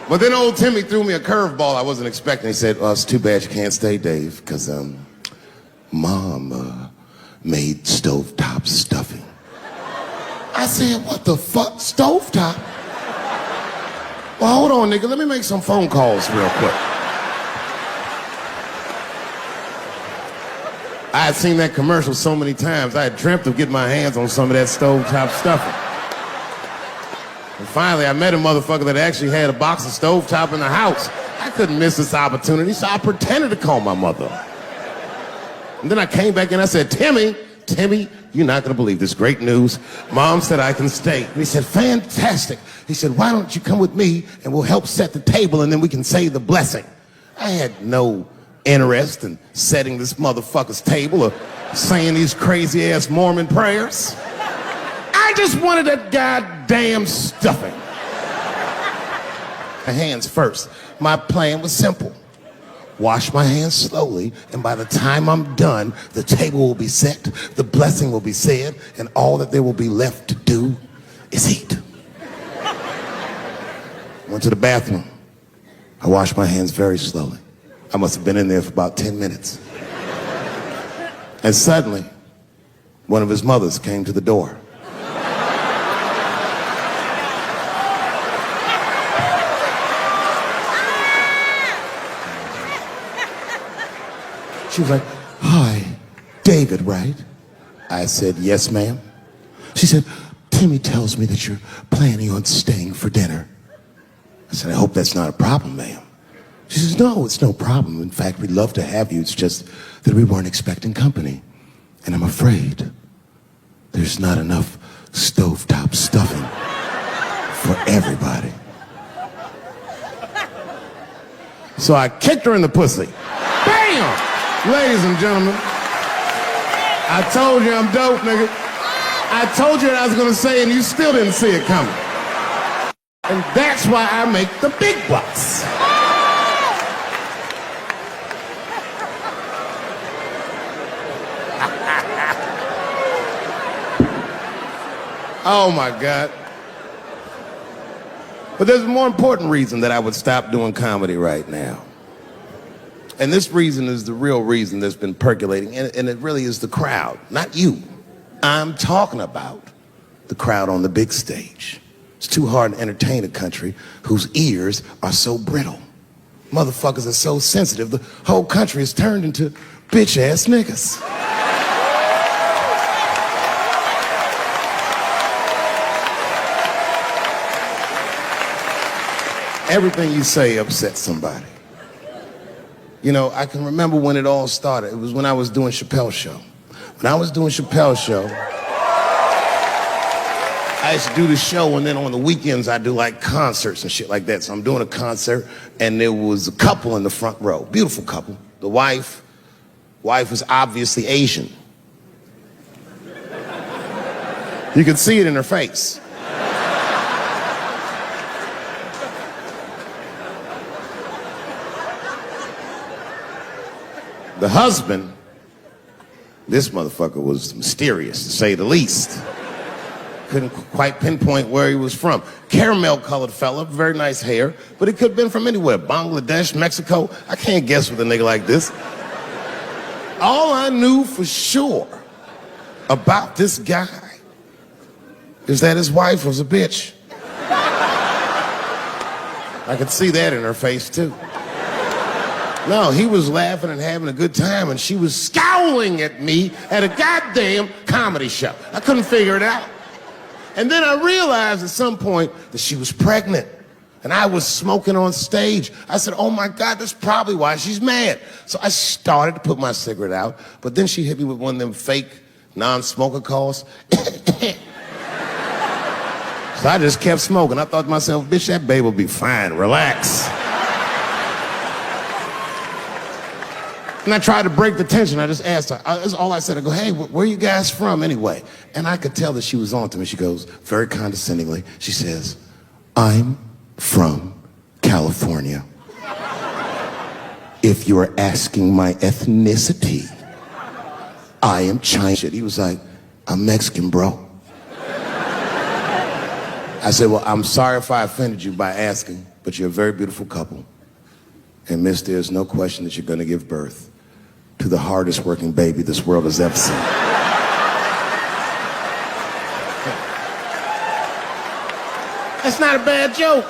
But then old Timmy threw me a curveball I wasn't expecting. He said, it's too bad you can't stay, Dave, because Mom made stovetop stuffing. I said, what the fuck, stovetop? Well, hold on, nigga, let me make some phone calls real quick. I had seen that commercial so many times, I had dreamt of getting my hands on some of that stovetop stuffing. And finally, I met a motherfucker that actually had a box of stovetop in the house. I couldn't miss this opportunity, so I pretended to call my mother. And then I came back and I said, Timmy, you're not gonna believe this great news. Mom said I can stay. And he said, fantastic. He said, why don't you come with me and we'll help set the table and then we can say the blessing. I had no interest in setting this motherfucker's table or saying these crazy ass Mormon prayers. I just wanted that goddamn stuffing. My hands first. My plan was simple. Wash my hands slowly, and by the time I'm done, the table will be set, the blessing will be said, and all that there will be left to do is eat. Went to the bathroom. I washed my hands very slowly. I must have been in there for about 10 minutes. And suddenly, one of his mothers came to the door. She was like, hi, David, right? I said, yes, ma'am. She said, Timmy tells me that you're planning on staying for dinner. I said, I hope that's not a problem, ma'am. She says, no, it's no problem. In fact, we'd love to have you. It's just that we weren't expecting company. And I'm afraid there's not enough stovetop stuffing for everybody. So I kicked her in the pussy. Bam! Ladies and gentlemen, I told you I'm dope, nigga. I told you what I was gonna say and you still didn't see it coming. And that's why I make the big bucks. Oh my God. But there's a more important reason that I would stop doing comedy right now. And this reason is the real reason that's been percolating, and it really is the crowd, not you. I'm talking about the crowd on the big stage. It's too hard to entertain a country whose ears are so brittle. Motherfuckers are so sensitive, the whole country is turned into bitch-ass niggas. Everything you say upsets somebody. You know, I can remember when it all started. It was when I was doing Chappelle's show. When I was doing Chappelle's show, I used to do the show, and then on the weekends I do like concerts and shit like that. So I'm doing a concert, and there was a couple in the front row, beautiful couple. The wife was obviously Asian. You could see it in her face. The husband, this motherfucker was mysterious, to say the least. Couldn't quite pinpoint where he was from. Caramel-colored fella, very nice hair, but he could have been from anywhere. Bangladesh, Mexico. I can't guess with a nigga like this. All I knew for sure about this guy is that his wife was a bitch. I could see that in her face, too. No, he was laughing and having a good time, and she was scowling at me at a goddamn comedy show. I couldn't figure it out. And then I realized at some point that she was pregnant, and I was smoking on stage. I said, oh my God, that's probably why she's mad. So I started to put my cigarette out, but then she hit me with one of them fake non-smoker calls. So I just kept smoking. I thought to myself, bitch, that babe will be fine, relax. And I tried to break the tension. I just asked her. That's all I said. I go, hey, where are you guys from anyway? And I could tell that she was on to me. She goes, very condescendingly, she says, I'm from California. If you're asking my ethnicity, I am Chinese. He was like, I'm Mexican, bro. I said, well, I'm sorry if I offended you by asking, but you're a very beautiful couple. And miss, there's no question that you're going to give birth to the hardest working baby this world has ever seen. That's not a bad joke.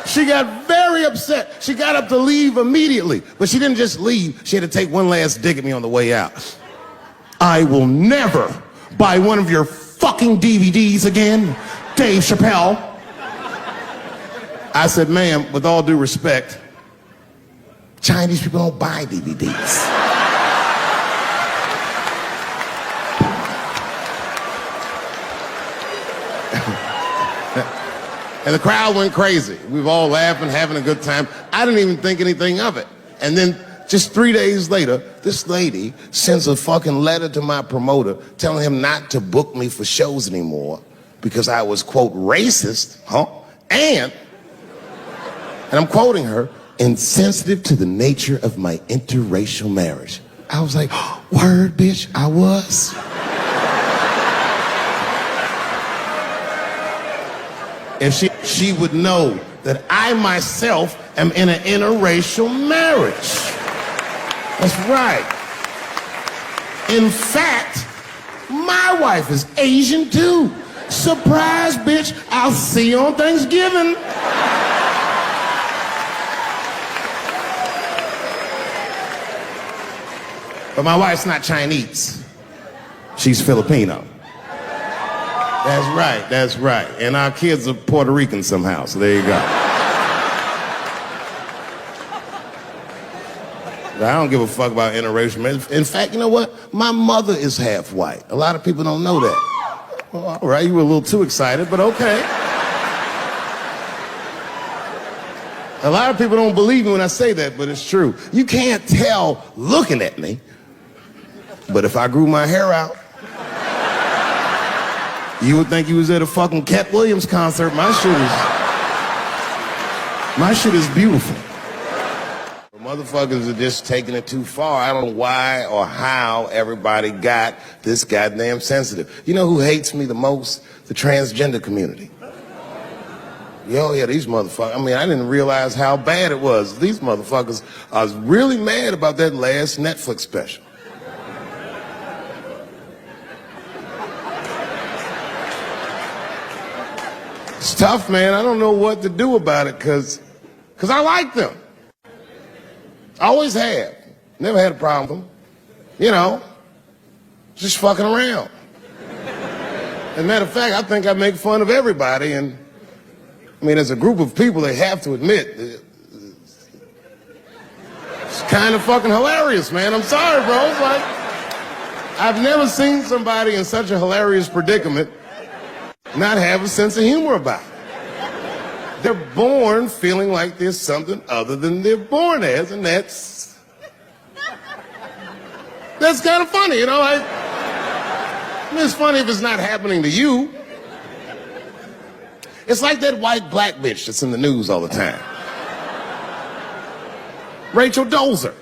She got very upset. She got up to leave immediately, but she didn't just leave. She had to take one last dig at me on the way out. I will never buy one of your fucking DVDs again, Dave Chappelle. I said, ma'am, with all due respect, Chinese people don't buy DVDs. And the crowd went crazy. We were all laughing, having a good time. I didn't even think anything of it. And then just 3 days later, this lady sends a fucking letter to my promoter telling him not to book me for shows anymore because I was, quote, racist, and I'm quoting her, insensitive to the nature of my interracial marriage. I was like, word, bitch, I was. If she would know that I myself am in an interracial marriage. That's right. In fact, my wife is Asian too. Surprise, bitch, I'll see you on Thanksgiving. But my wife's not Chinese. She's Filipino. That's right, that's right. And our kids are Puerto Rican somehow, so there you go. I don't give a fuck about interracial marriage. In fact, you know what? My mother is half white. A lot of people don't know that. Well, all right, you were a little too excited, but okay. A lot of people don't believe me when I say that, but it's true. You can't tell looking at me. But if I grew my hair out, you would think you was at a fucking Cat Williams concert. My shit is beautiful. Motherfuckers are just taking it too far. I don't know why or how everybody got this goddamn sensitive. You know who hates me the most? The transgender community. Yo, yeah, these motherfuckers. I mean, I didn't realize how bad it was. These motherfuckers are really mad about that last Netflix special. It's tough, man. I don't know what to do about it because I like them. I always have. Never had a problem with them. You know, just fucking around. As a matter of fact, I think I make fun of everybody. And I mean, as a group of people, they have to admit, it's kind of fucking hilarious, man. I'm sorry, bro. It's like, I've never seen somebody in such a hilarious predicament not have a sense of humor about it. They're born feeling like there's something other than they're born as, and that's kind of funny, you know? I mean, it's funny if it's not happening to you. It's like that white black bitch that's in the news all the time. Rachel Dolezal.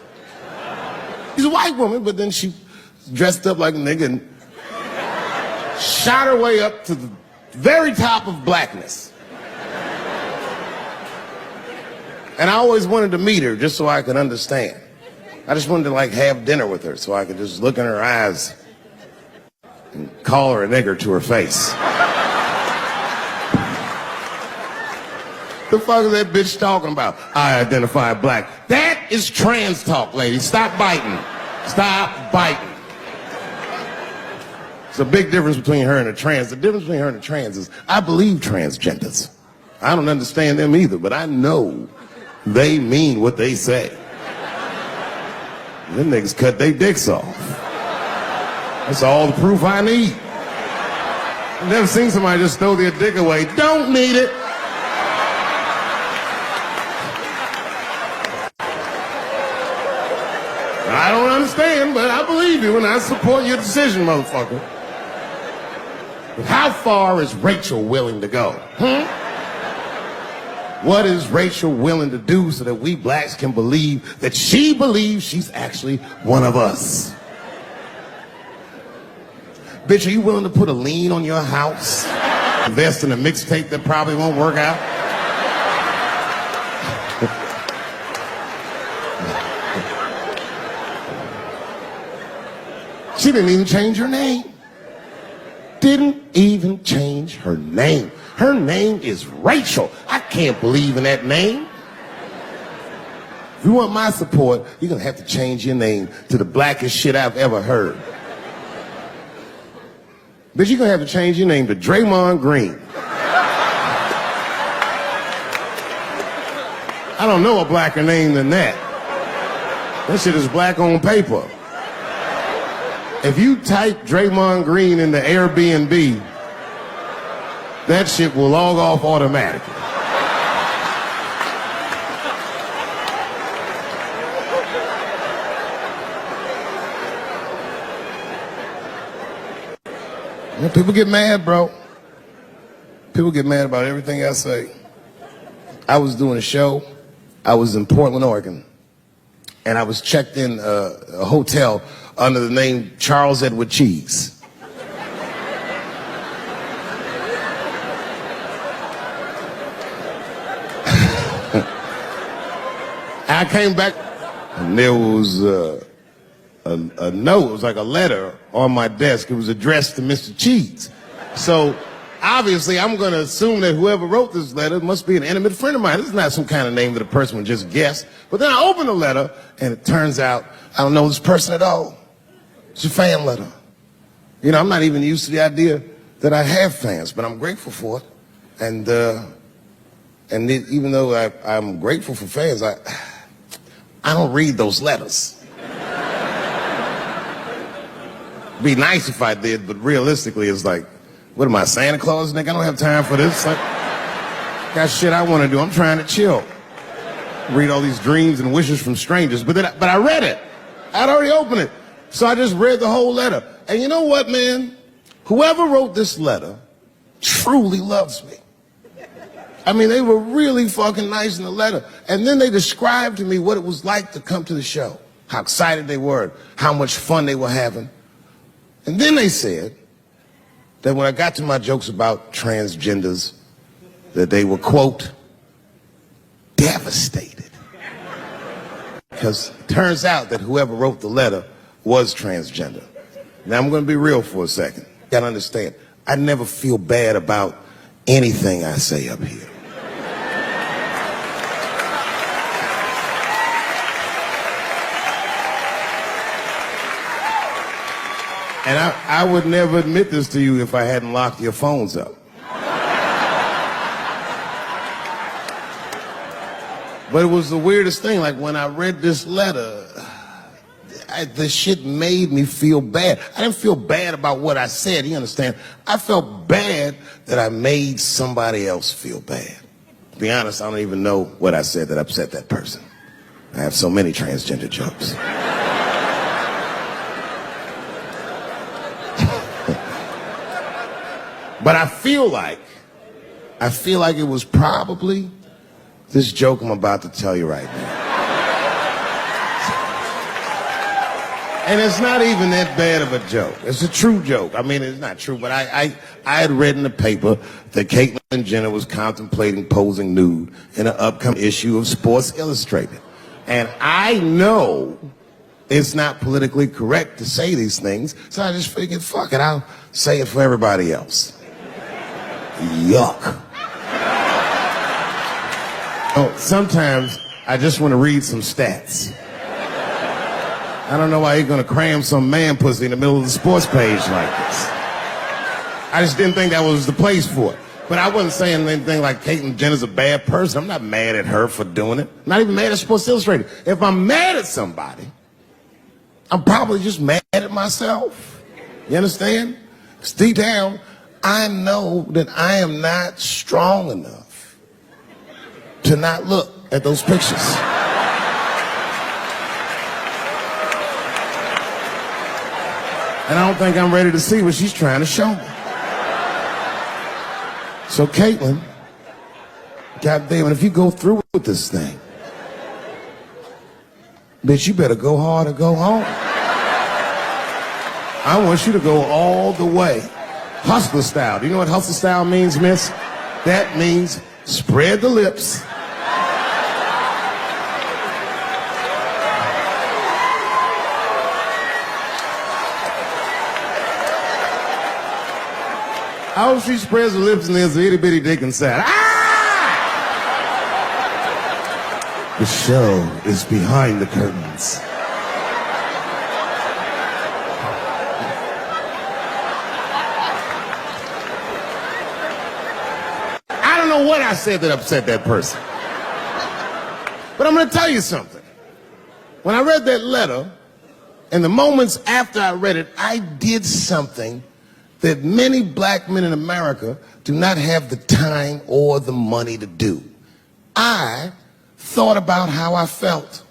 She's a white woman, but then she dressed up like a nigga and shot her way up to the very top of blackness. And I always wanted to meet her just so I could understand. I just wanted to like have dinner with her so I could just look in her eyes and call her a nigger to her face. The fuck is that bitch talking about? I identify black. That is trans talk, lady. Stop biting. Stop biting. There's a big difference between her and a trans. The difference between her and a trans is I believe transgenders. I don't understand them either, but I know they mean what they say. Them niggas cut their dicks off. That's all the proof I need. I've never seen somebody just throw their dick away. Don't need it. I don't understand, but I believe you and I support your decision, motherfucker. But how far is Rachel willing to go? What is Rachel willing to do so that we blacks can believe that she believes she's actually one of us? Bitch, are you willing to put a lien on your house? Invest in a mixtape that probably won't work out? She didn't even change her name. Didn't even change her name. Her name is Rachel. I can't believe in that name. If you want my support, you're gonna have to change your name to the blackest shit I've ever heard. Bitch, you're gonna have to change your name to Draymond Green. I don't know a blacker name than that. That shit is black on paper. If you type Draymond Green into Airbnb, that shit will log off automatically. Yeah, people get mad, bro. People get mad about everything I say. I was doing a show. I was in Portland, Oregon. And I was checked in a hotel under the name Charles Edward Cheese. I came back and there was a note. It was like a letter on my desk. It was addressed to Mr. Cheese. So obviously I'm going to assume that whoever wrote this letter must be an intimate friend of mine. This is not some kind of name that a person would just guess. But then I open the letter and it turns out I don't know this person at all. It's a fan letter. You know, I'm not even used to the idea that I have fans, but I'm grateful for it. And even though I'm grateful for fans, I don't read those letters. It'd be nice if I did, but realistically, it's like, what am I, Santa Claus, nigga? I don't have time for this. Like, got shit I want to do. I'm trying to chill. Read all these dreams and wishes from strangers. But I read it. I'd already opened it. So I just read the whole letter. And you know what, man? Whoever wrote this letter truly loves me. I mean, they were really fucking nice in the letter. And then they described to me what it was like to come to the show, how excited they were, how much fun they were having. And then they said that when I got to my jokes about transgenders, that they were, quote, devastated. Because it turns out that whoever wrote the letter was transgender. Now, I'm going to be real for a second. You got to understand, I never feel bad about anything I say up here. And I would never admit this to you if I hadn't locked your phones up. But it was the weirdest thing. Like, when I read this letter, the shit made me feel bad. I didn't feel bad about what I said, you understand? I felt bad that I made somebody else feel bad. To be honest, I don't even know what I said that upset that person. I have so many transgender jokes. But I feel like it was probably this joke I'm about to tell you right now. And it's not even that bad of a joke. It's a true joke. I mean, it's not true, but I had read in the paper that Caitlyn Jenner was contemplating posing nude in an upcoming issue of Sports Illustrated. And I know it's not politically correct to say these things, so I just figured, fuck it, I'll say it for everybody else. Yuck. Oh, sometimes I just want to read some stats. I don't know why you're gonna cram some man pussy in the middle of the sports page like this. I just didn't think that was the place for it. But I wasn't saying anything like Caitlyn Jenner's a bad person. I'm not mad at her for doing it. I'm not even mad at Sports Illustrated. If I'm mad at somebody, I'm probably just mad at myself. You understand? 'Cause deep down, I know that I am not strong enough to not look at those pictures. And I don't think I'm ready to see what she's trying to show me. So Caitlyn, goddamn, if you go through with this thing, bitch, you better go hard or go home. I want you to go all the way. Hustler style. Do you know what hustler style means, miss? That means spread the lips. I hope she spreads her lips and there's an itty bitty dick inside. Ah! The show is behind the curtains. I don't know what I said that upset that person. But I'm going to tell you something. When I read that letter, and the moments after I read it, I did something that many black men in America do not have the time or the money to do. I thought about how I felt.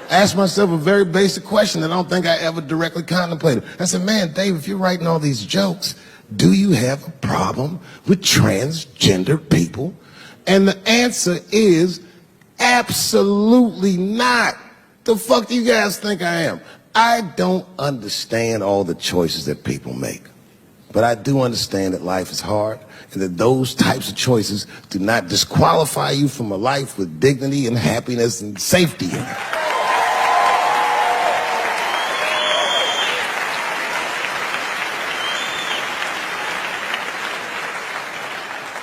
Asked myself a very basic question that I don't think I ever directly contemplated. I said, man, Dave, if you're writing all these jokes, do you have a problem with transgender people? And the answer is absolutely not. The fuck do you guys think I am? I don't understand all the choices that people make. But I do understand that life is hard and that those types of choices do not disqualify you from a life with dignity and happiness and safety in it.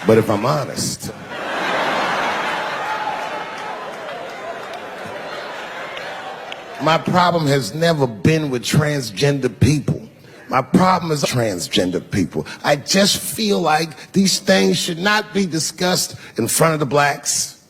But if I'm honest, my problem has never been with transgender people. My problem is transgender people. I just feel like these things should not be discussed in front of the blacks.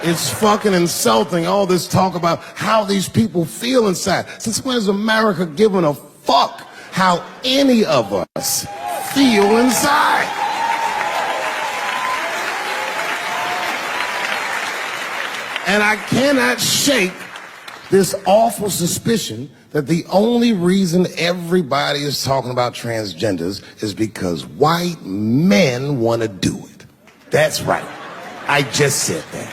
It's fucking insulting, all this talk about how these people feel inside. Since when has America given a fuck how any of us feel inside? And I cannot shake this awful suspicion that the only reason everybody is talking about transgenders is because white men want to do it. That's right. I just said that.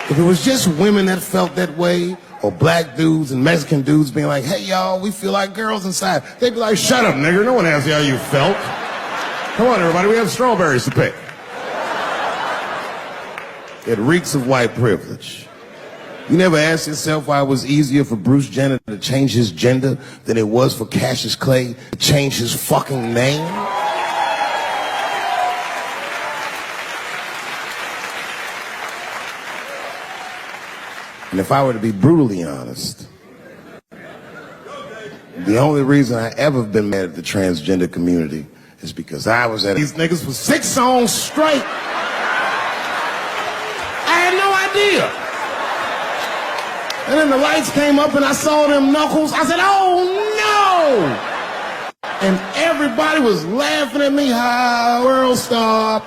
If it was just women that felt that way, or black dudes and Mexican dudes being like, hey, y'all, we feel like girls inside, they'd be like, shut up, nigger. No one asked you how you felt. Come on, everybody. We have strawberries to pick. It reeks of white privilege. You never asked yourself why it was easier for Bruce Jenner to change his gender than it was for Cassius Clay to change his fucking name? And if I were to be brutally honest, the only reason I ever been mad at the transgender community is because I was at these niggas for 6 songs straight. I had no idea. And then the lights came up and I saw them knuckles. I said, oh no! And everybody was laughing at me. Hi, world star.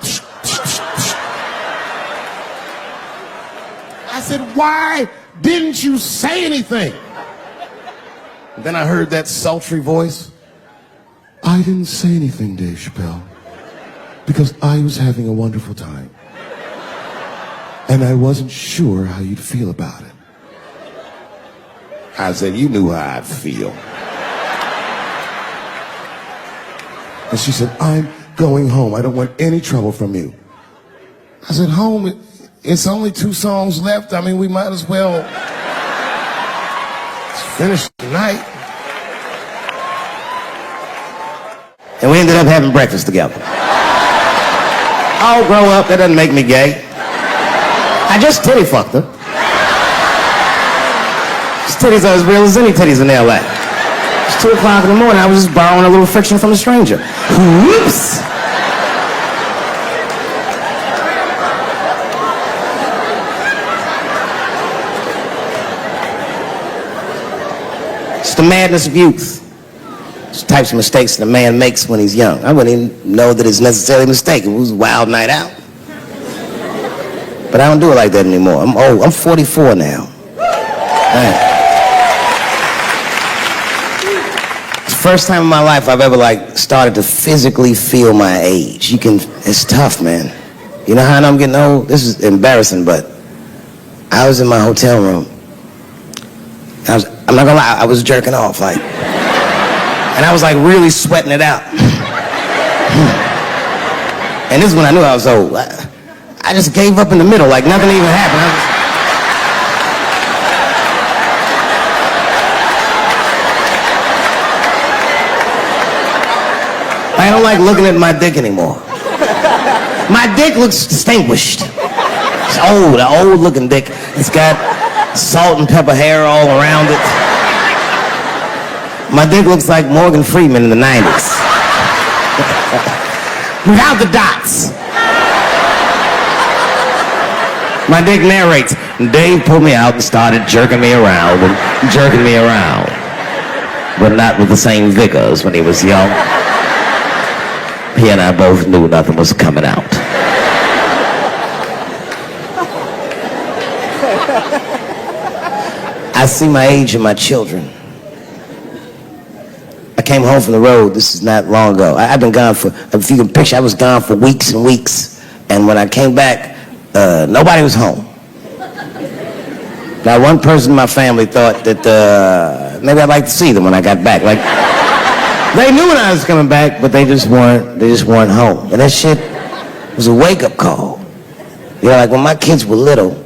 I said, why didn't you say anything? And then I heard that sultry voice. I didn't say anything, Dave Chappelle, because I was having a wonderful time. And I wasn't sure how you'd feel about it. I said, you knew how I'd feel. And she said, I'm going home. I don't want any trouble from you. I said, home? It's only 2 songs left. I mean, we might as well finish tonight. And we ended up having breakfast together. Oh, grow up. That doesn't make me gay. I just titty fucked her. His titties are as real as any titties in L.A. It's 2 o'clock in the morning. I was just borrowing a little friction from a stranger. Whoops! It's the madness of youth. It's the types of mistakes that a man makes when he's young. I wouldn't even know that it's necessarily a mistake. It was a wild night out. But I don't do it like that anymore. I'm old. I'm 44 now. It's the first time in my life I've ever started to physically feel my age. It's tough, man. You know how I know I'm getting old? This is embarrassing, but I was in my hotel room. I'm not gonna lie, I was jerking off, and I was really sweating it out. And this is when I knew I was old. I just gave up in the middle, nothing even happened. I don't like looking at my dick anymore. My dick looks distinguished. It's old, an old looking dick. It's got salt and pepper hair all around it. My dick looks like Morgan Freeman in the 90s. Without the dots. My dick narrates. Dave pulled me out and started jerking me around and jerking me around. But not with the same vigor as when he was young. He and I both knew nothing was coming out. I see my age in my children. I came home from the road, this is not long ago. I've been gone for, if you can picture, I was gone for weeks and weeks. And when I came back, nobody was home. Now, one person in my family thought that maybe I'd like to see them when I got back. They knew when I was coming back, but they just weren't home. And that shit was a wake-up call. When my kids were little,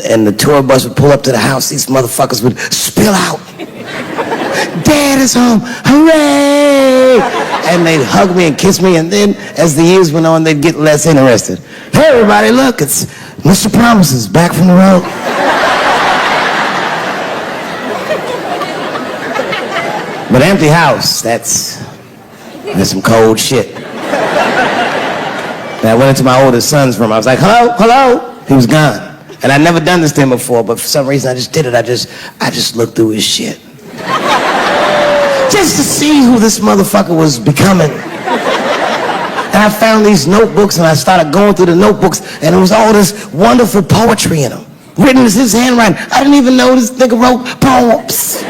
and the tour bus would pull up to the house, these motherfuckers would spill out. Dad is home, hooray! And they'd hug me and kiss me, and then as the years went on, they'd get less interested. Hey everybody, look, it's Mr. Promises back from the road. But empty house, that's some cold shit. And I went into my oldest son's room, I was like, hello, hello? He was gone. And I'd never done this to him before, but for some reason I just did it. I just looked through his shit. Just to see who this motherfucker was becoming. And I found these notebooks and I started going through the notebooks and there was all this wonderful poetry in them. Written in his handwriting. I didn't even know this nigga wrote poems.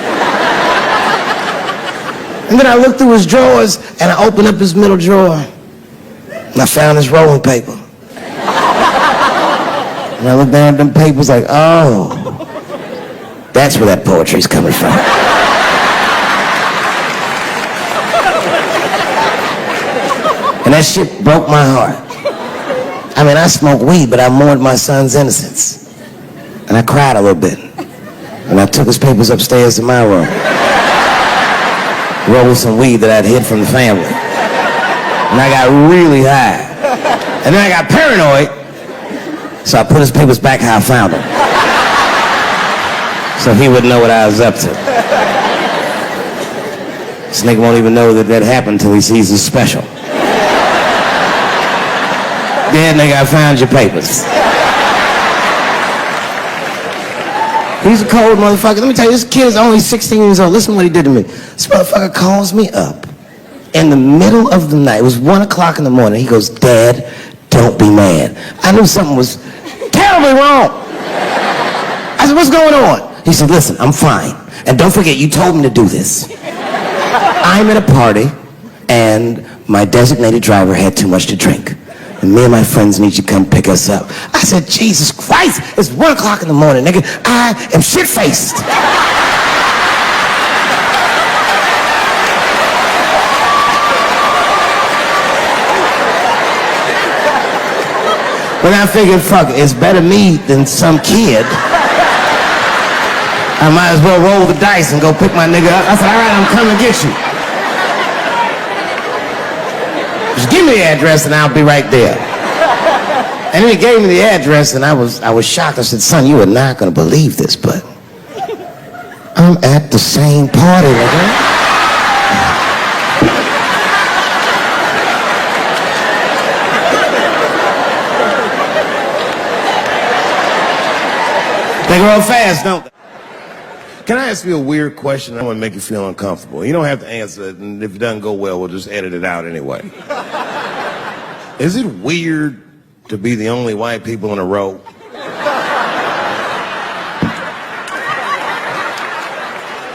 And then I looked through his drawers and I opened up his middle drawer and I found this rolling paper. And I looked down at them papers oh, that's where that poetry's coming from. And that shit broke my heart. I mean, I smoked weed, but I mourned my son's innocence. And I cried a little bit. And I took his papers upstairs to my room. Rolled some weed that I'd hid from the family. And I got really high. And then I got paranoid. So I put his papers back how I found them. So he wouldn't know what I was up to. This nigga won't even know that happened until he sees his special. there, nigga, I found your papers. He's a cold motherfucker. Let me tell you, this kid is only 16 years old. Listen to what he did to me. This motherfucker calls me up in the middle of the night. It was 1 o'clock in the morning. He goes, Dad, don't be mad. I knew something was terribly wrong. I said, what's going on? He said, listen, I'm fine. And don't forget, you told me to do this. I'm at a party, and my designated driver had too much to drink. And me and my friends need you to come pick us up. I said, Jesus Christ, it's 1 o'clock in the morning, nigga. I am shit-faced. But I figured, fuck it, it's better me than some kid. I might as well roll the dice and go pick my nigga up. I said, all right, I'm coming to get you. Just give me the address and I'll be right there. And then he gave me the address and I was shocked. I said, son, you are not going to believe this, but I'm at the same party, nigga. They grow fast, don't they? Can I ask you a weird question? I want to make you feel uncomfortable. You don't have to answer it, and if it doesn't go well, we'll just edit it out anyway. Is it weird to be the only white people in a row?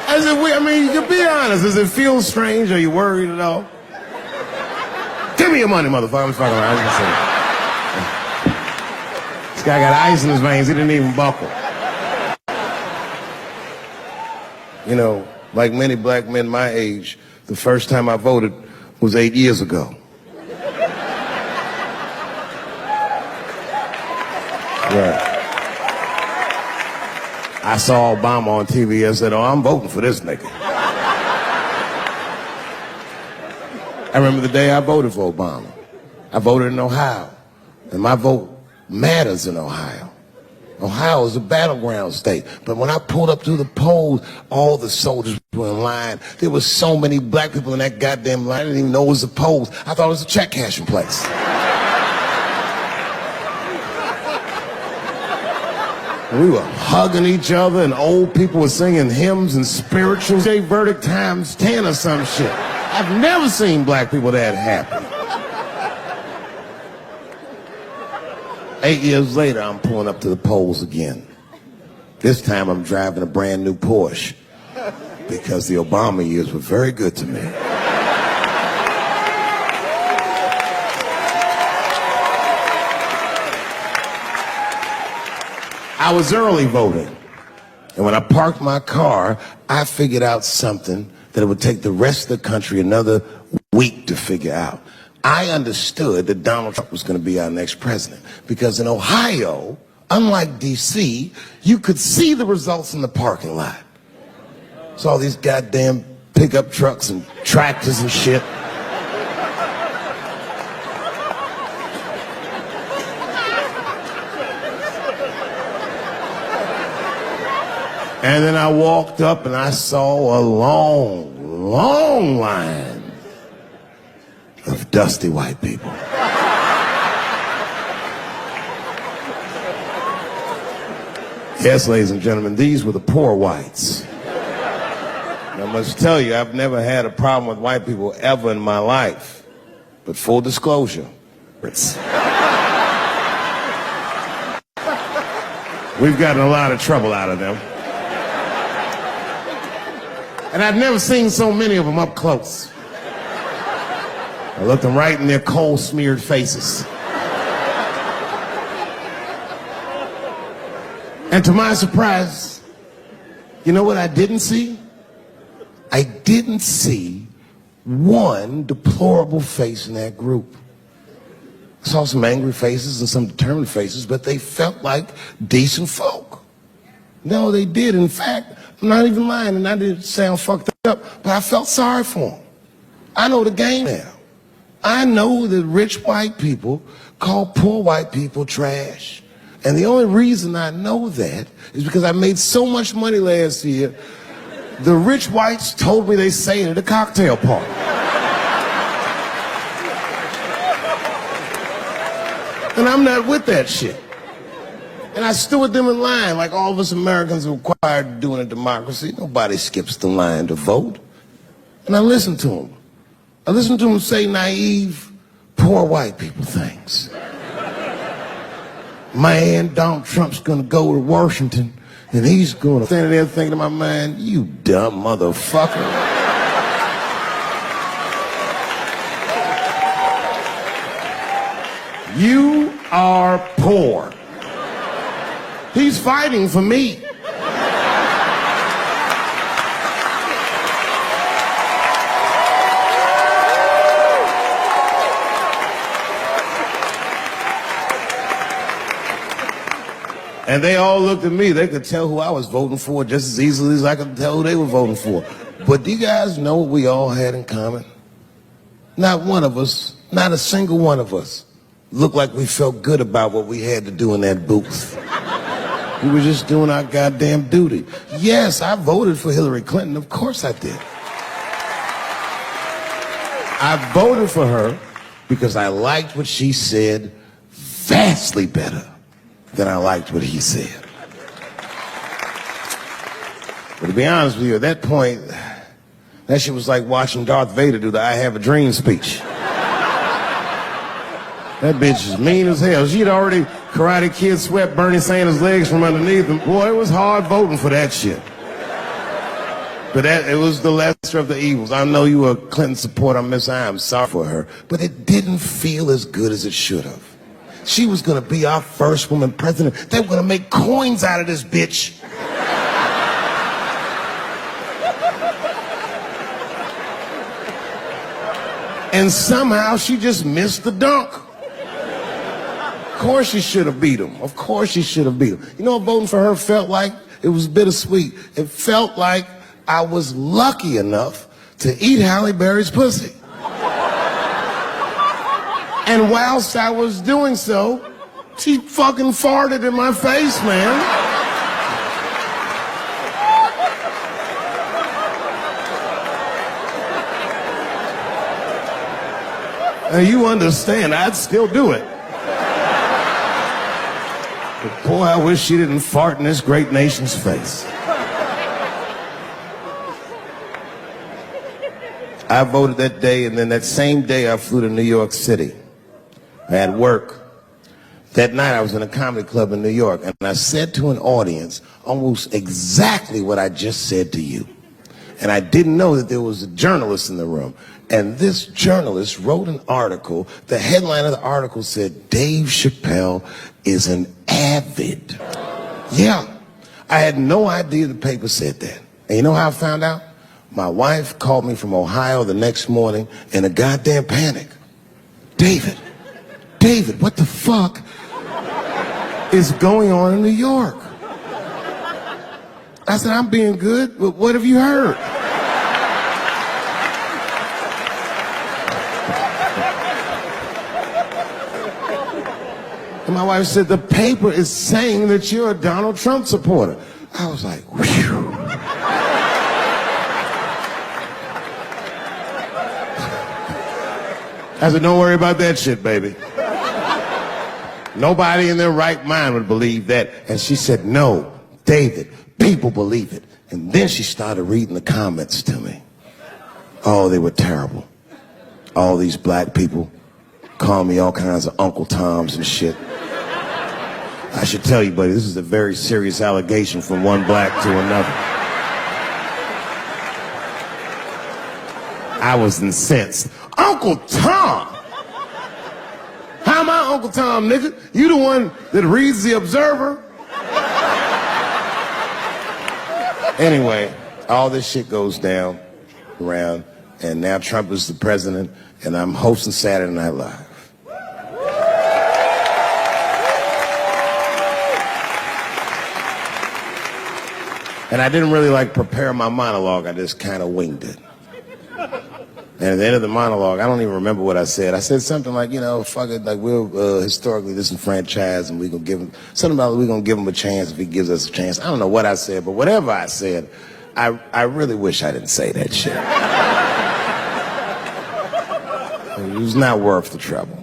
Is it weird? I mean, you can be honest. Does it feel strange? Are you worried at all? Give me your money, motherfucker. I'm just fucking around. This guy got ice in his veins. He didn't even buckle. You know, like many black men my age, the first time I voted was 8 years ago. Right. I saw Obama on TV and said, oh, I'm voting for this nigga. I remember the day I voted for Obama. I voted in Ohio, and my vote matters in Ohio. Ohio is a battleground state. But when I pulled up to the polls, all the soldiers were in line. There were so many black people in that goddamn line. I didn't even know it was a polls. I thought it was a check cashing place. We were hugging each other, and old people were singing hymns and spirituals. Say verdict times 10 or some shit. I've never seen black people that happy. 8 years later, I'm pulling up to the polls again. This time I'm driving a brand new Porsche because the Obama years were very good to me. I was early voting, and when I parked my car, I figured out something that it would take the rest of the country another week to figure out. I understood that Donald Trump was going to be our next president because in Ohio, unlike D.C., you could see the results in the parking lot. Saw these goddamn pickup trucks and tractors and shit. And then I walked up and I saw a long, long line of dusty white people. Yes, ladies and gentlemen, these were the poor whites. And I must tell you, I've never had a problem with white people ever in my life. But full disclosure, we've gotten a lot of trouble out of them. And I've never seen so many of them up close. I looked them right in their coal-smeared faces. And to my surprise, you know what I didn't see? I didn't see one deplorable face in that group. I saw some angry faces and some determined faces, but they felt like decent folk. No, they did. In fact, I'm not even lying, and I didn't sound fucked up, but I felt sorry for them. I know the game now. I know that rich white people call poor white people trash. And the only reason I know that is because I made so much money last year, the rich whites told me they say it at a cocktail party. And I'm not with that shit. And I stood with them in line like all of us Americans are required to do in a democracy. Nobody skips the line to vote. And I listened to them. I listened to them say naive, poor white people things. Man, Donald Trump's gonna go to Washington and he's gonna stand there thinking to my mind, you dumb motherfucker. You are poor. He's fighting for me. And they all looked at me. They could tell who I was voting for just as easily as I could tell who they were voting for. But do you guys know what we all had in common? Not one of us, not a single one of us, looked like we felt good about what we had to do in that booth. We were just doing our goddamn duty. Yes, I voted for Hillary Clinton. Of course I did. I voted for her because I liked what she said vastly better than I liked what he said. But to be honest with you, at that point, that shit was like watching Darth Vader do the I Have a Dream speech. That bitch is mean as hell. She'd already Karate Kid swept Bernie Sanders' legs from underneath him. Boy, it was hard voting for that shit. But it was the lesser of the evils. I know you were a Clinton supporter, Miss I am sorry for her. But it didn't feel as good as it should have. She was gonna be our first woman president. They were gonna make coins out of this bitch. And somehow she just missed the dunk. Of course she should have beat him. Of course she should have beat him. You know what voting for her felt like? It was bittersweet. It felt like I was lucky enough to eat Halle Berry's pussy. And whilst I was doing so, she fucking farted in my face, man. Now you understand, I'd still do it. But boy, I wish she didn't fart in this great nation's face. I voted that day, and then that same day I flew to New York City. I had work. That night I was in a comedy club in New York, and I said to an audience almost exactly what I just said to you. And I didn't know that there was a journalist in the room. And this journalist wrote an article. The headline of the article said, Dave Chappelle is an avid. Yeah, I had no idea the paper said that. And you know how I found out? My wife called me from Ohio the next morning in a goddamn panic. David, what the fuck is going on in New York? I said, I'm being good, but what have you heard? And my wife said, the paper is saying that you're a Donald Trump supporter. I was like, whew. I said, don't worry about that shit, baby. Nobody in their right mind would believe that. And she said, no, David, people believe it. And then she started reading the comments to me. Oh, they were terrible. All these black people call me all kinds of Uncle Toms and shit. I should tell you, buddy, this is a very serious allegation from one black to another. I was incensed. Uncle Tom? How am I Uncle Tom, nigga? You the one that reads the Observer? Anyway, all this shit goes down around, and now Trump is the president, and I'm hosting Saturday Night Live. And I didn't really prepare my monologue. I just kind of winged it. And at the end of the monologue, I don't even remember what I said. I said something like, fuck it, we're historically disenfranchised, and we're going to give him, something about we're going to give him a chance if he gives us a chance. I don't know what I said, but whatever I said, I really wish I didn't say that shit. It was not worth the trouble.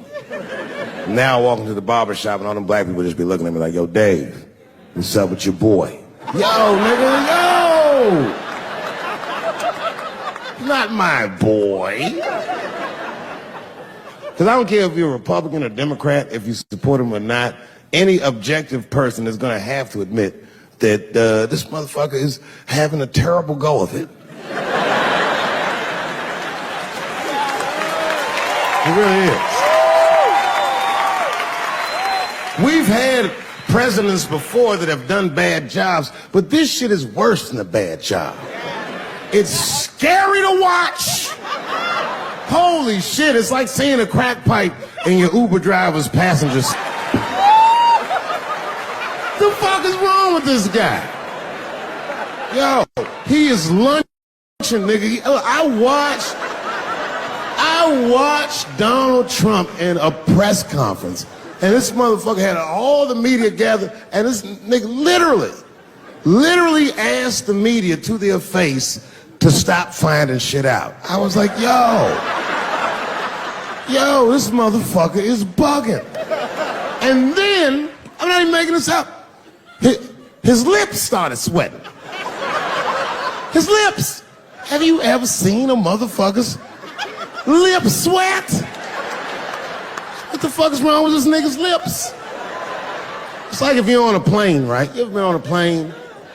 Now I walk into the barber shop and all them black people just be looking at me like, yo, Dave, what's up with your boy? Yo, nigga, yo! Not my boy. Because I don't care if you're a Republican or Democrat, if you support him or not, any objective person is going to have to admit that this motherfucker is having a terrible go of it. It really is. We've had presidents before that have done bad jobs, but this shit is worse than a bad job. It's scary to watch. Holy shit, it's like seeing a crack pipe in your Uber driver's passengers. The fuck is wrong with this guy? Yo, he is lunching, nigga. I watched Donald Trump in a press conference, and this motherfucker had all the media gathered, and this nigga literally asked the media to their face to stop finding shit out. I was like, yo, this motherfucker is bugging. And then, I'm not even making this up, his lips started sweating. His lips. Have you ever seen a motherfucker's lip sweat? What the fuck is wrong with this nigga's lips? It's like if you're on a plane, right? You ever been on a plane?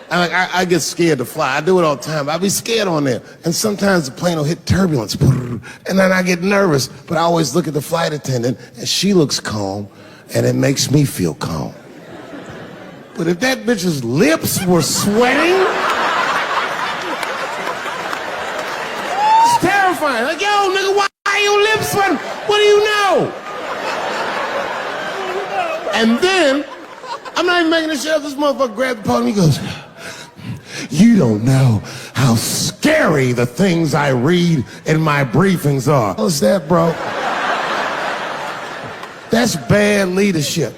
I get scared to fly. I do it all the time. I be scared on there. And sometimes the plane will hit turbulence. And then I get nervous. But I always look at the flight attendant, and she looks calm, and it makes me feel calm. But if that bitch's lips were sweating, it's terrifying. Like, yo, nigga, why are your lips sweating? What do you know? And then, I'm not even making this shit up. This motherfucker grabbed the podium. He goes, you don't know how scary the things I read in my briefings are. What's that, bro? That's bad leadership.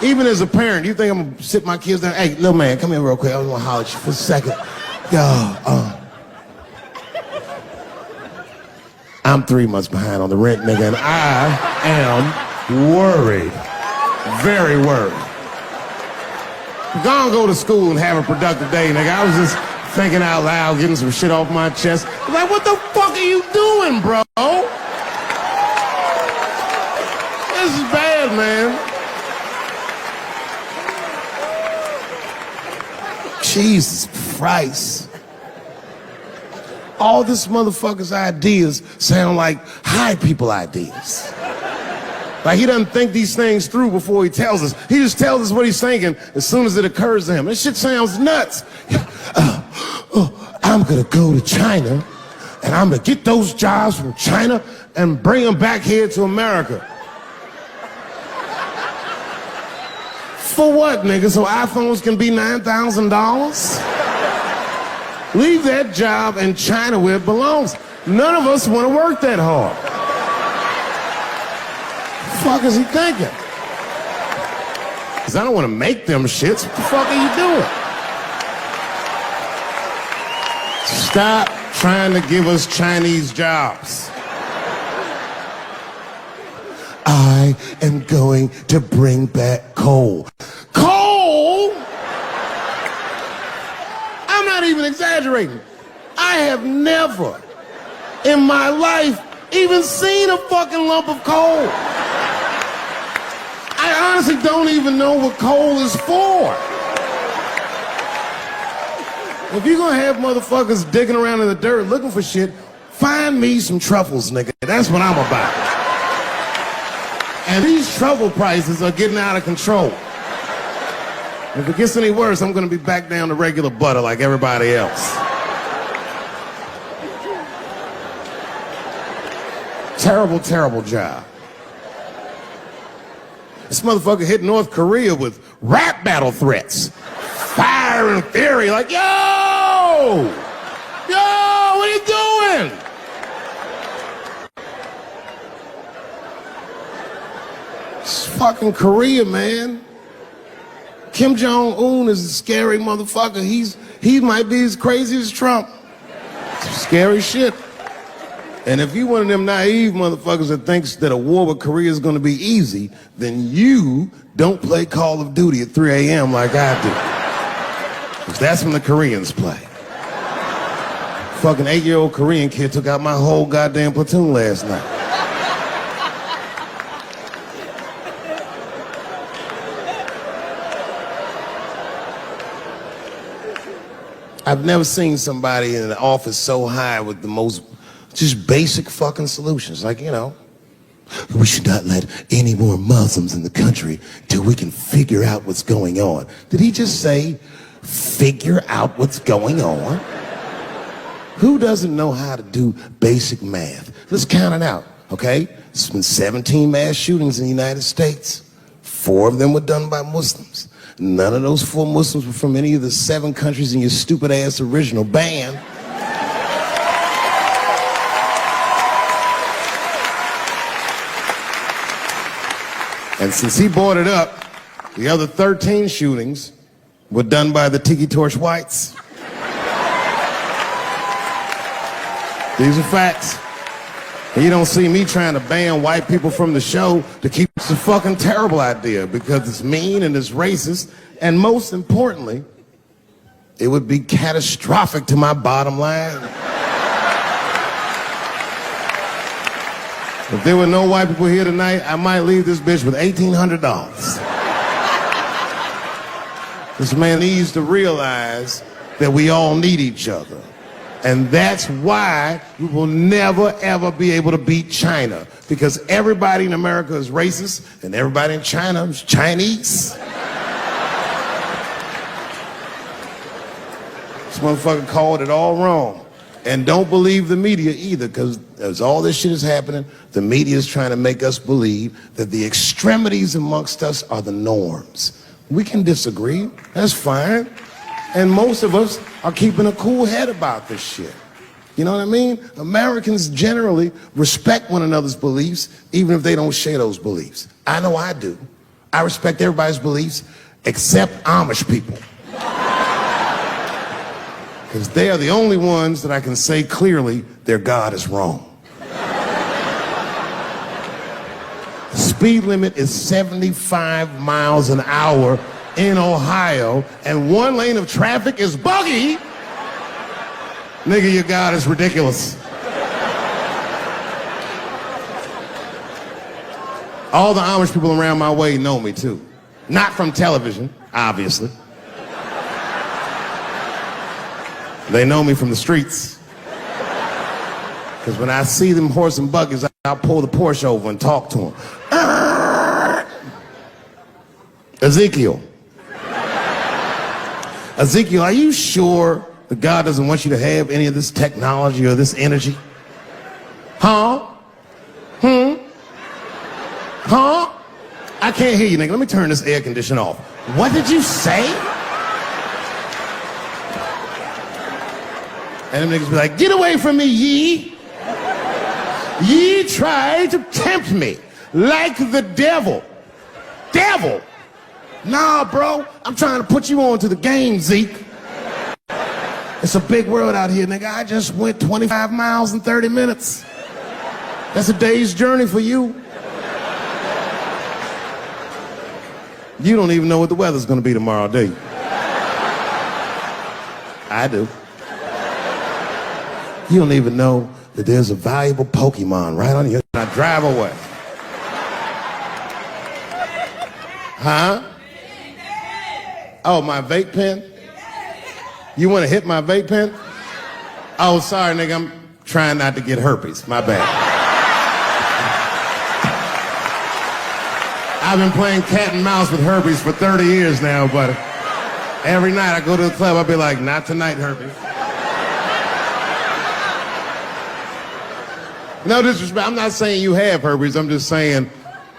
Even as a parent, you think I'm gonna sit my kids down? Hey, little man, come here real quick. I just wanna holler at you for a second. Yo, I'm 3 months behind on the rent, nigga, and I am worried. Very worried. Go to school and have a productive day, nigga. I was just thinking out loud, getting some shit off my chest. Like, what the fuck are you doing, bro? This is bad, man. Jesus Christ. All this motherfucker's ideas sound like high people ideas. Like he doesn't think these things through before he tells us. He just tells us what he's thinking as soon as it occurs to him. This shit sounds nuts. I'm gonna go to China and I'm gonna get those jobs from China and bring them back here to America. For what, nigga? So iPhones can be $9,000? Leave that job in China where it belongs. None of us want to work that hard. What the fuck is he thinking? Because I don't want to make them shits. What the fuck are you doing? Stop trying to give us Chinese jobs. I am going to bring back coal. Coal? I'm not even exaggerating. I have never in my life even seen a fucking lump of coal. I honestly don't even know what coal is for. If you're gonna have motherfuckers digging around in the dirt looking for shit, find me some truffles, nigga. That's what I'm about. And these truffle prices are getting out of control. If it gets any worse, I'm gonna be back down to regular butter like everybody else. Terrible, terrible job. This motherfucker hit North Korea with rap battle threats. Fire and fury, like, yo! Yo, what are you doing? It's fucking Korea, man. Kim Jong-un is a scary motherfucker. He might be as crazy as Trump. Scary shit. And if you one of them naive motherfuckers that thinks that a war with Korea is going to be easy, then you don't play Call of Duty at 3 a.m. like I do. 'Cause that's when the Koreans play. Fucking 8-year-old Korean kid took out my whole goddamn platoon last night. I've never seen somebody in the office so high with the most just basic fucking solutions. Like, you know, we should not let any more Muslims in the country till we can figure out what's going on. Did he just say, figure out what's going on? Who doesn't know how to do basic math? Let's count it out, okay? There's been 17 mass shootings in the United States. 4 of them were done by Muslims. None of those 4 Muslims were from any of the 7 countries in your stupid ass original band. And since he brought it up, the other 13 shootings were done by the Tiki Torch whites. These are facts. And you don't see me trying to ban white people from the show to keep it's a fucking terrible idea because it's mean and it's racist. And most importantly, it would be catastrophic to my bottom line. If there were no white people here tonight, I might leave this bitch with $1,800. This man needs to realize that we all need each other. And that's why we will never, ever be able to beat China. Because everybody in America is racist, and everybody in China is Chinese. This motherfucker called it all wrong. And don't believe the media either, because as all this shit is happening, the media is trying to make us believe that the extremities amongst us are the norms. We can disagree, that's fine. And most of us are keeping a cool head about this shit. You know what I mean? Americans generally respect one another's beliefs, even if they don't share those beliefs. I know I do. I respect everybody's beliefs except Amish people. Because they are the only ones that I can say clearly their God is wrong. The speed limit is 75 miles an hour in Ohio, and 1 lane of traffic is buggy. Nigga, your God is ridiculous. All the Amish people around my way know me too. Not from television, obviously. They know me from the streets. Because when I see them horse and buggies, I'll pull the Porsche over and talk to them. Ezekiel, are you sure that God doesn't want you to have any of this technology or this energy? Huh? Huh? I can't hear you, nigga. Let me turn this air conditioner off. What did you say? And them niggas be like, get away from me, ye. Ye tried to tempt me like the devil. Devil? Nah, bro, I'm trying to put you on to the game, Zeke. It's a big world out here, nigga. I just went 25 miles in 30 minutes. That's a day's journey for you. You don't even know what the weather's gonna be tomorrow, do you? I do. You don't even know that there's a valuable Pokemon right on you. I drive away. Huh? Oh, my vape pen? You want to hit my vape pen? Oh, sorry, nigga. I'm trying not to get herpes. My bad. I've been playing cat and mouse with herpes for 30 years now, but every night I go to the club, I'll be like, not tonight, herpes. No disrespect. I'm not saying you have herpes. I'm just saying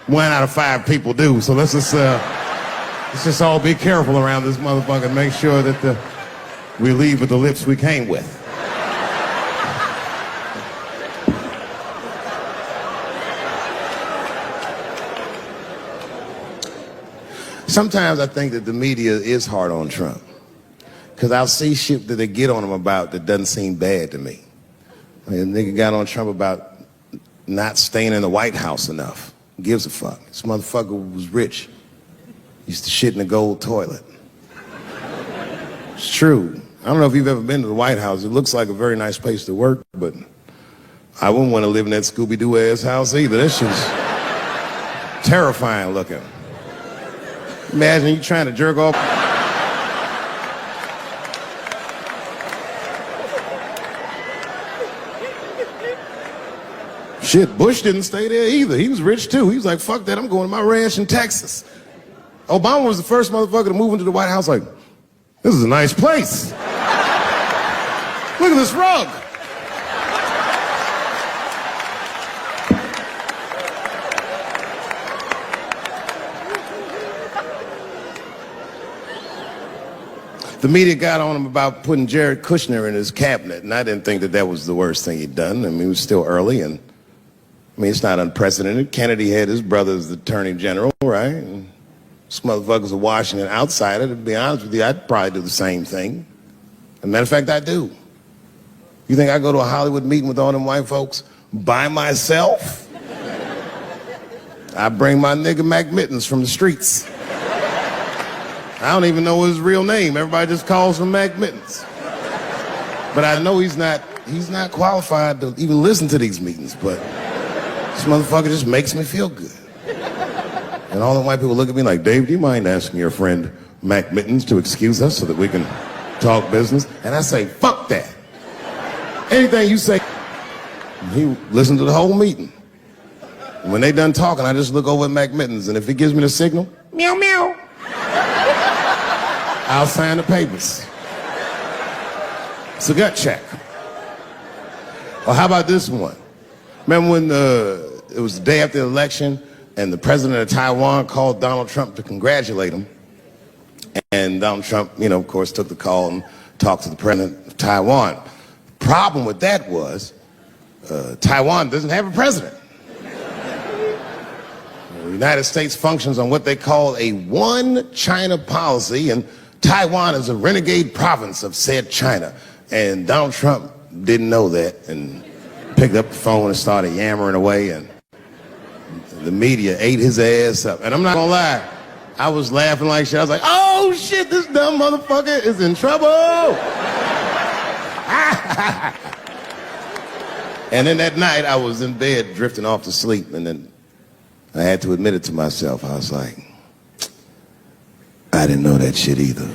1 out of 5 people do. So let's just all be careful around this motherfucker and make sure that we leave with the lips we came with. Sometimes I think that the media is hard on Trump. Because I'll see shit that they get on him about that doesn't seem bad to me. And the nigga got on Trump about not staying in the White House enough. Who gives a fuck? This motherfucker was rich. Used to shit in the gold toilet. It's true. I don't know if you've ever been to the White House. It looks like a very nice place to work, but I wouldn't want to live in that Scooby-Doo ass house either. That shit's terrifying looking. Imagine you trying to jerk off. Shit, Bush didn't stay there either. He was rich too. He was like, fuck that, I'm going to my ranch in Texas. Obama was the first motherfucker to move into the White House like, this is a nice place. Look at this rug. The media got on him about putting Jared Kushner in his cabinet, and I didn't think that that was the worst thing he'd done. I mean, it was still early, and I mean, it's not unprecedented. Kennedy had his brother as the attorney general, right? And this motherfucker's a Washington outsider. To be honest with you, I'd probably do the same thing. As a matter of fact, I do. You think I go to a Hollywood meeting with all them white folks by myself? I bring my nigga Mac Mittens from the streets. I don't even know his real name. Everybody just calls him Mac Mittens. But I know he's not qualified to even listen to these meetings, but this motherfucker just makes me feel good. And all the white people look at me like, Dave, do you mind asking your friend Mac Mittens to excuse us so that we can talk business? And I say, fuck that. Anything you say. He listened to the whole meeting. And when they done talking, I just look over at Mac Mittens, and if he gives me the signal, meow, meow, I'll sign the papers. It's a gut check. Or how about this one? Remember when it was the day after the election and the president of Taiwan called Donald Trump to congratulate him? And Donald Trump, you know, of course, took the call and talked to the president of Taiwan. The problem with that was Taiwan doesn't have a president. The United States functions on what they call a one China policy, and Taiwan is a renegade province of said China. And Donald Trump didn't know that and picked up the phone and started yammering away, and the media ate his ass up. And I'm not gonna lie, I was laughing like shit. I was like, oh shit, this dumb motherfucker is in trouble. And then that night I was in bed drifting off to sleep, and then I had to admit it to myself. I was like, I didn't know that shit either.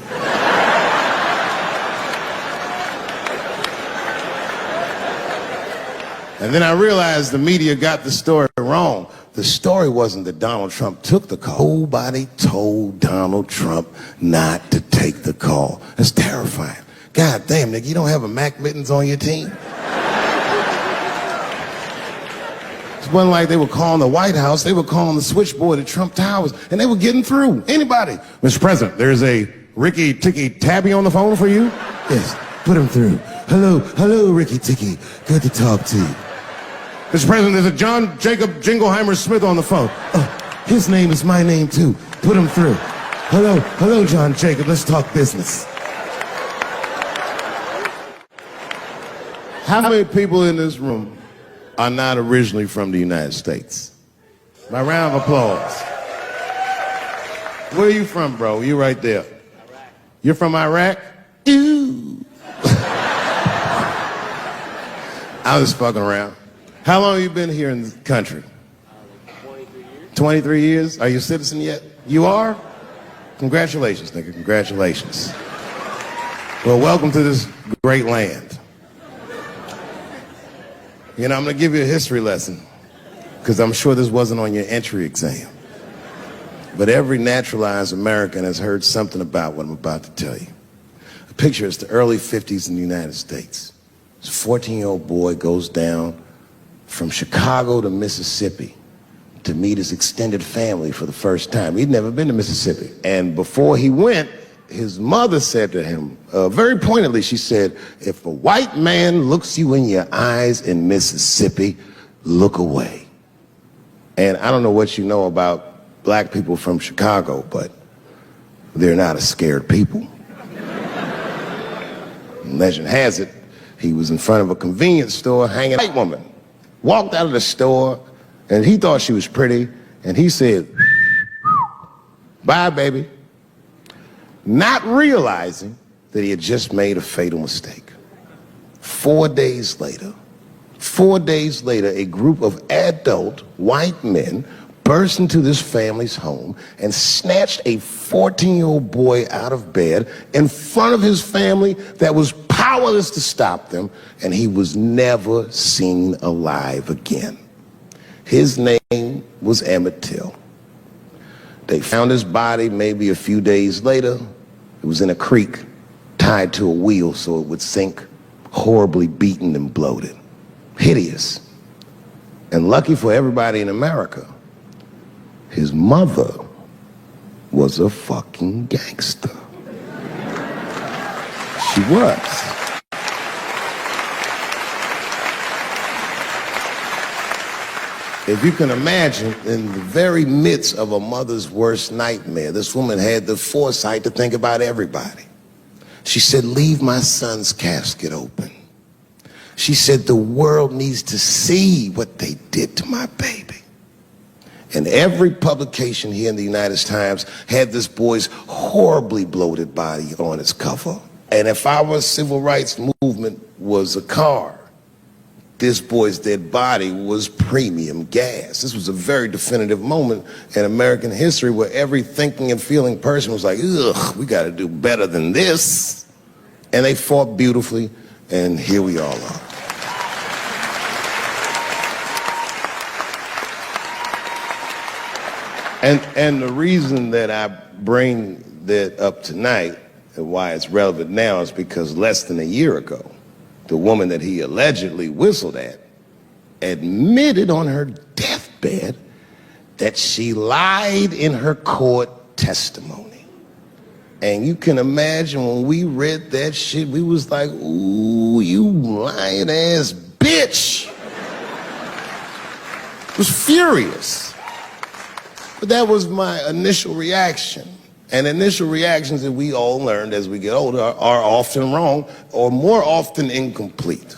And then I realized the media got the story wrong. The story wasn't that Donald Trump took the call. Nobody told Donald Trump not to take the call. That's terrifying. God damn, nigga, you don't have a Mac Mittens on your team? It wasn't like they were calling the White House. They were calling the switchboard at Trump Towers, and they were getting through. Anybody. Mr. President, there's a Ricky Ticky Tabby on the phone for you? Yes, put him through. Hello, Ricky Ticky. Good to talk to you. Mr. President, there's a John Jacob Jingleheimer Smith on the phone. Oh, his name is my name, too. Put him through. Hello, John Jacob. Let's talk business. How many people in this room are not originally from the United States? My round of applause. Where are you from, bro? You right there. Iraq. You're from Iraq? Ew. I was fucking around. How long have you been here in the country? 23 years. 23 years? Are you a citizen yet? You are? Congratulations, nigga. Congratulations. Well, welcome to this great land. You know, I'm going to give you a history lesson, because I'm sure this wasn't on your entry exam. But every naturalized American has heard something about what I'm about to tell you. The picture is the early 50s in the United States. This 14-year-old boy goes down from Chicago to Mississippi to meet his extended family for the first time. He'd never been to Mississippi. And before he went, his mother said to him, very pointedly, she said, if a white man looks you in your eyes in Mississippi, look away. And I don't know what you know about black people from Chicago, but they're not a scared people. Legend has it, He was in front of a convenience store hanging out. A white woman walked out of the store, and he thought she was pretty, and he said, "Bye, baby," not realizing that he had just made a fatal mistake. 4 days later, a group of adult white men burst into this family's home and snatched a 14-year-old boy out of bed in front of his family that was powerless to stop them, and he was never seen alive again. His name was Emmett Till. They found his body maybe a few days later. It was in a creek, tied to a wheel so it would sink, horribly beaten and bloated. Hideous. And lucky for everybody in America, his mother was a fucking gangster. She was. If you can imagine, in the very midst of a mother's worst nightmare, this woman had the foresight to think about everybody. She said, "Leave my son's casket open." She said, "The world needs to see what they did to my baby." And every publication here in the United Times had this boy's horribly bloated body on its cover. And if our civil rights movement was a car, this boy's dead body was premium gas. This was a very definitive moment in American history where every thinking and feeling person was like, ugh, we got to do better than this. And they fought beautifully, and here we all are. And the reason that I bring that up tonight and why it's relevant now is because less than a year ago, the woman that he allegedly whistled at admitted on her deathbed that she lied in her court testimony. And you can imagine when we read that shit, we was like, ooh, you lying ass bitch. I was furious. But that was my initial reaction. And initial reactions that we all learned as we get older are often wrong or more often incomplete.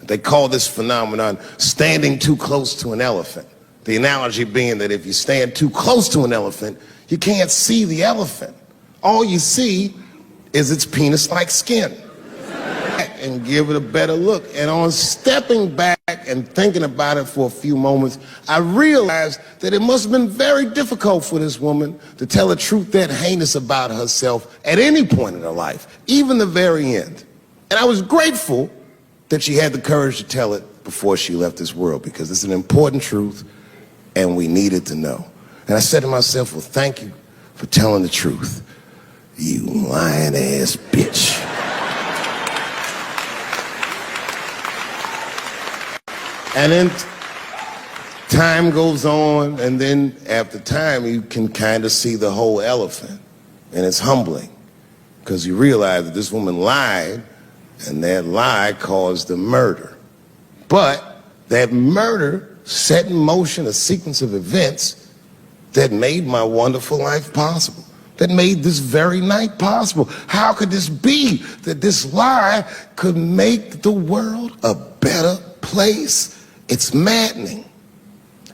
They call this phenomenon standing too close to an elephant. The analogy being that if you stand too close to an elephant, you can't see the elephant. All you see is its penis-like skin. And give it a better look. And on stepping back and thinking about it for a few moments, I realized that it must have been very difficult for this woman to tell a truth that heinous about herself at any point in her life, even the very end. And I was grateful that she had the courage to tell it before she left this world, because it's an important truth and we needed to know. And I said to myself, well, thank you for telling the truth, you lying ass bitch. And then time goes on, and then after time, you can kind of see the whole elephant. And it's humbling, because you realize that this woman lied, and that lie caused the murder. But that murder set in motion a sequence of events that made my wonderful life possible, that made this very night possible. How could this be that this lie could make the world a better place? It's maddening.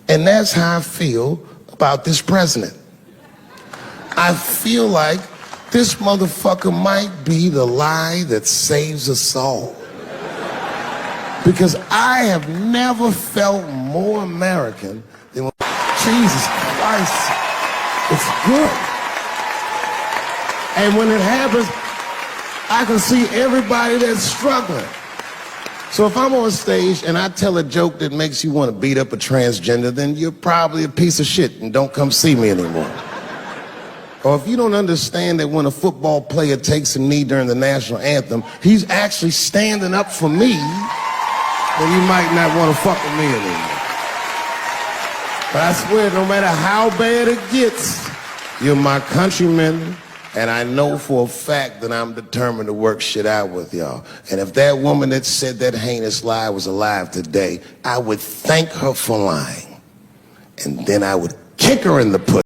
And that's how I feel about this president. I feel like this motherfucker might be the lie that saves us all. Because I have never felt more American than when, Jesus Christ, it's good. And when it happens, I can see everybody that's struggling. So if I'm on stage and I tell a joke that makes you want to beat up a transgender, then you're probably a piece of shit and don't come see me anymore. Or if you don't understand that when a football player takes a knee during the national anthem, he's actually standing up for me, then you might not want to fuck with me anymore. But I swear, no matter how bad it gets, you're my countrymen. And I know for a fact that I'm determined to work shit out with y'all. And if that woman that said that heinous lie was alive today, I would thank her for lying. And then I would kick her in the pussy.